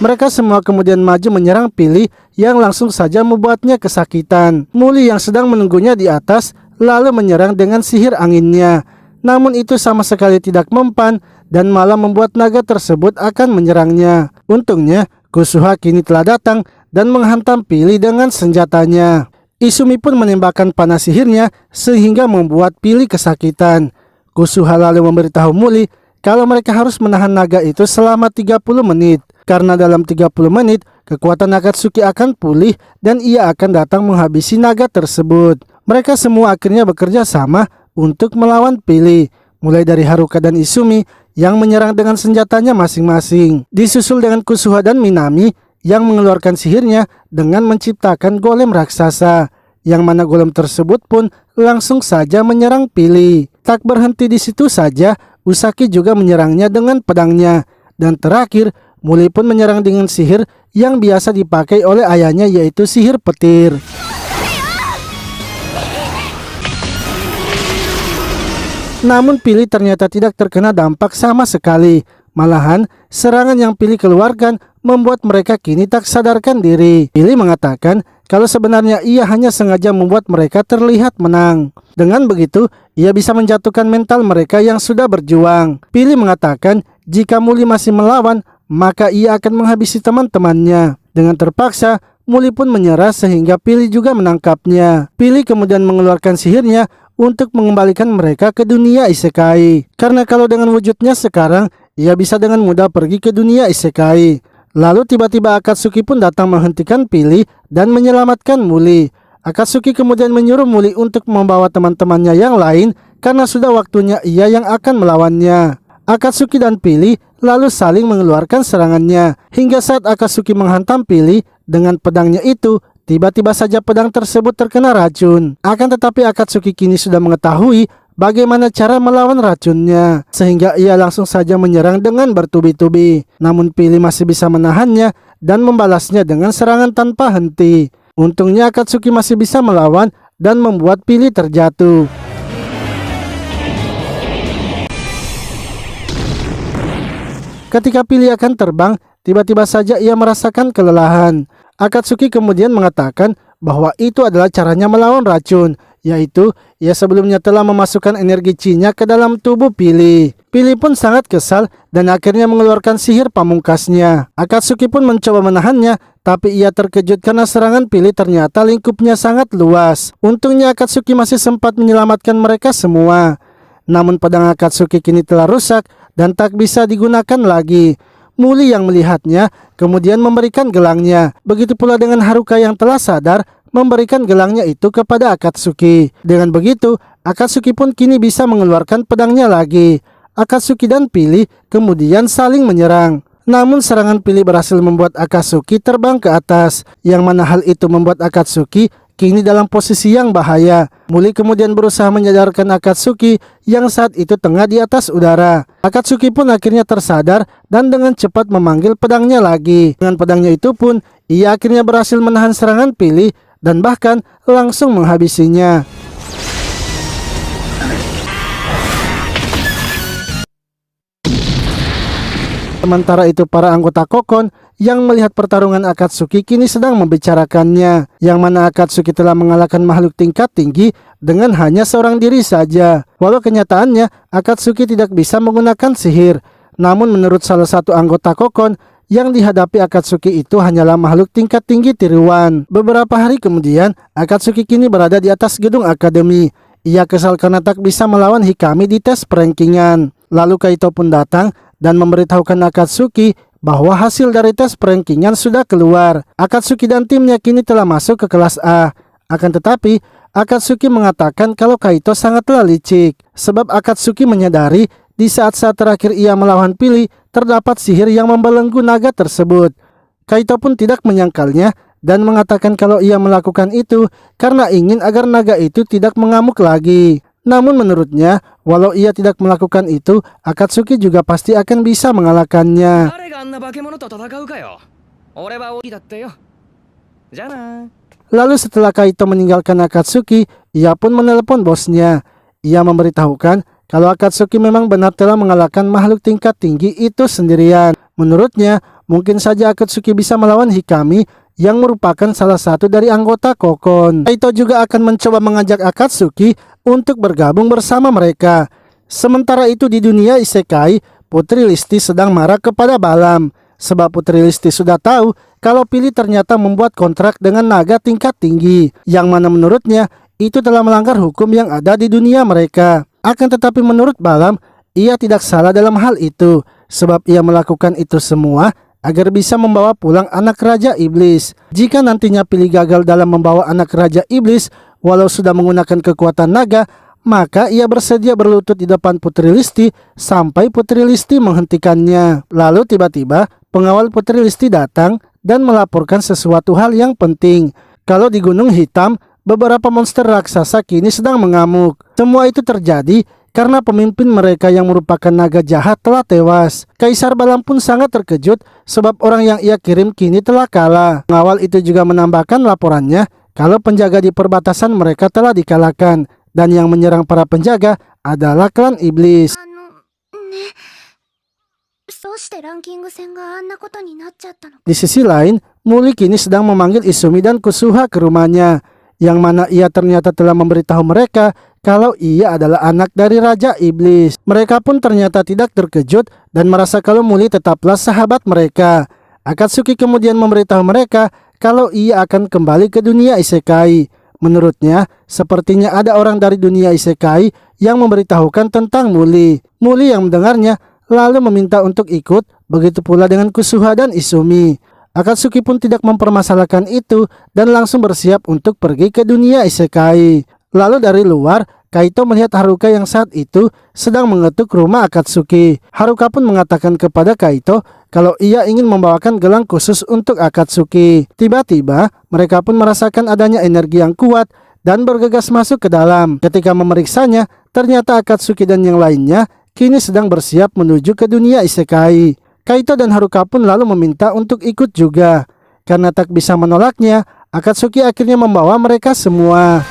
Mereka semua kemudian maju menyerang Pili yang langsung saja membuatnya kesakitan. Muli yang sedang menunggunya di atas lalu menyerang dengan sihir anginnya. Namun itu sama sekali tidak mempan dan malah membuat naga tersebut akan menyerangnya. Untungnya Kusuha kini telah datang dan menghantam Pili dengan senjatanya. Izumi pun menembakkan panah sihirnya sehingga membuat Pili kesakitan. Kusuha lalu memberitahu Muli kalau mereka harus menahan naga itu selama 30 menit. Karena dalam 30 menit kekuatan Akatsuki akan pulih dan ia akan datang menghabisi naga tersebut. Mereka semua akhirnya bekerja sama untuk melawan Pili, mulai dari Haruka dan Izumi yang menyerang dengan senjatanya masing-masing, disusul dengan Kusuha dan Minami yang mengeluarkan sihirnya dengan menciptakan golem raksasa, yang mana golem tersebut pun langsung saja menyerang Pili. Tak berhenti di situ saja, Usaki juga menyerangnya dengan pedangnya, dan terakhir Muli pun menyerang dengan sihir yang biasa dipakai oleh ayahnya, yaitu sihir petir. Namun Pili ternyata tidak terkena dampak sama sekali. Malahan serangan yang Pili keluarkan membuat mereka kini tak sadarkan diri. Pili mengatakan kalau sebenarnya ia hanya sengaja membuat mereka terlihat menang. Dengan begitu ia bisa menjatuhkan mental mereka yang sudah berjuang. Pili mengatakan jika Muli masih melawan maka ia akan menghabisi teman-temannya. Dengan terpaksa, Muli pun menyerah sehingga Pili juga menangkapnya. Pili kemudian mengeluarkan sihirnya untuk mengembalikan mereka ke dunia isekai. Karena kalau dengan wujudnya sekarang, ia bisa dengan mudah pergi ke dunia isekai. Lalu tiba-tiba Akatsuki pun datang menghentikan Pili dan menyelamatkan Muli. Akatsuki kemudian menyuruh Muli untuk membawa teman-temannya yang lain karena sudah waktunya ia yang akan melawannya. Akatsuki dan Pili lalu saling mengeluarkan serangannya hingga saat Akatsuki menghantam Pili dengan pedangnya itu, tiba-tiba saja pedang tersebut terkena racun. Akan tetapi Akatsuki kini sudah mengetahui bagaimana cara melawan racunnya, sehingga ia langsung saja menyerang dengan bertubi-tubi. Namun Pili masih bisa menahannya dan membalasnya dengan serangan tanpa henti. Untungnya Akatsuki masih bisa melawan dan membuat Pili terjatuh. Ketika Pili akan terbang, tiba-tiba saja ia merasakan kelelahan. Akatsuki kemudian mengatakan bahwa itu adalah caranya melawan racun, yaitu ia sebelumnya telah memasukkan energi Chi-nya ke dalam tubuh Pili. Pili pun sangat kesal dan akhirnya mengeluarkan sihir pamungkasnya. Akatsuki pun mencoba menahannya, Tapi ia terkejut karena serangan Pili ternyata lingkupnya sangat luas. Untungnya Akatsuki masih sempat menyelamatkan mereka semua. Namun pedang Akatsuki kini telah rusak dan tak bisa digunakan lagi. Muli yang melihatnya kemudian memberikan gelangnya. Begitu pula dengan Haruka yang telah sadar memberikan gelangnya itu kepada Akatsuki. Dengan begitu, Akatsuki pun kini bisa mengeluarkan pedangnya lagi. Akatsuki dan Pili kemudian saling menyerang. Namun serangan Pili berhasil membuat Akatsuki terbang ke atas, yang mana hal itu membuat Akatsuki kini dalam posisi yang bahaya. Muli kemudian berusaha menyadarkan Akatsuki yang saat itu tengah di atas udara. Akatsuki pun akhirnya tersadar dan dengan cepat memanggil pedangnya lagi. Dengan pedangnya itu pun ia akhirnya berhasil menahan serangan Pili dan bahkan langsung menghabisinya. Sementara itu para anggota Kokon yang melihat pertarungan Akatsuki kini sedang membicarakannya, yang mana Akatsuki telah mengalahkan makhluk tingkat tinggi dengan hanya seorang diri saja. Walau kenyataannya Akatsuki tidak bisa menggunakan sihir, namun menurut salah satu anggota Kokon, yang dihadapi Akatsuki itu hanyalah makhluk tingkat tinggi tiruan. Beberapa hari kemudian Akatsuki kini berada di atas gedung akademi. Ia kesal karena tak bisa melawan Hikami di tes perankingan. Lalu Kaito pun datang dan memberitahukan Akatsuki bahwa hasil dari tes perankingan sudah keluar. Akatsuki dan timnya kini telah masuk ke kelas A. Akan tetapi, Akatsuki mengatakan kalau Kaito sangatlah licik. Sebab Akatsuki menyadari di saat-saat terakhir ia melawan Pili, terdapat sihir yang membelenggu naga tersebut. Kaito pun tidak menyangkalnya dan mengatakan kalau ia melakukan itu karena ingin agar naga itu tidak mengamuk lagi. Namun menurutnya, walau ia tidak melakukan itu, Akatsuki juga pasti akan bisa mengalahkannya. Lalu setelah Kaito meninggalkan Akatsuki, ia pun menelepon bosnya. Ia memberitahukan kalau Akatsuki memang benar telah mengalahkan makhluk tingkat tinggi itu sendirian. Menurutnya, mungkin saja Akatsuki bisa melawan Hikami yang merupakan salah satu dari anggota Kokon. Kaito juga akan mencoba mengajak Akatsuki untuk bergabung bersama mereka. Sementara itu di dunia isekai, Putri Listi sedang marah kepada Balam. Sebab Putri Listi sudah tahu kalau Pili ternyata membuat kontrak dengan naga tingkat tinggi, yang mana menurutnya itu telah melanggar hukum yang ada di dunia mereka. Akan tetapi menurut Balam, ia tidak salah dalam hal itu, sebab ia melakukan itu semua agar bisa membawa pulang anak Raja Iblis. Jika nantinya Pili gagal dalam membawa anak Raja Iblis, walau sudah menggunakan kekuatan naga, maka ia bersedia berlutut di depan Putri Listi sampai Putri Listi menghentikannya. Lalu tiba-tiba pengawal Putri Listi datang dan melaporkan sesuatu hal yang penting. Kalau di Gunung Hitam, beberapa monster raksasa kini sedang mengamuk. Semua itu terjadi karena pemimpin mereka yang merupakan naga jahat telah tewas. Kaisar Balam pun sangat terkejut sebab orang yang ia kirim kini telah kalah. Pengawal itu juga menambahkan laporannya kalau penjaga di perbatasan mereka telah dikalahkan, dan yang menyerang para penjaga adalah klan iblis. Di sisi lain, Muli kini sedang memanggil Izumi dan Kusuha ke rumahnya, yang mana ia ternyata telah memberitahu mereka kalau ia adalah anak dari Raja Iblis. Mereka pun ternyata tidak terkejut dan merasa kalau Muli tetaplah sahabat mereka. Akatsuki kemudian memberitahu mereka kalau ia akan kembali ke dunia isekai. Menurutnya, sepertinya ada orang dari dunia isekai yang memberitahukan tentang Muli. Muli yang mendengarnya lalu meminta untuk ikut, begitu pula dengan Kusuha dan Izumi. Akatsuki pun tidak mempermasalahkan itu dan langsung bersiap untuk pergi ke dunia isekai. Lalu dari luar, Kaito melihat Haruka yang saat itu sedang mengetuk rumah Akatsuki. Haruka pun mengatakan kepada Kaito kalau ia ingin membawakan gelang khusus untuk Akatsuki. Tiba-tiba, mereka pun merasakan adanya energi yang kuat dan bergegas masuk ke dalam. Ketika memeriksanya, ternyata Akatsuki dan yang lainnya kini sedang bersiap menuju ke dunia isekai. Kaito dan Haruka pun lalu meminta untuk ikut juga. Karena tak bisa menolaknya, Akatsuki akhirnya membawa mereka semua.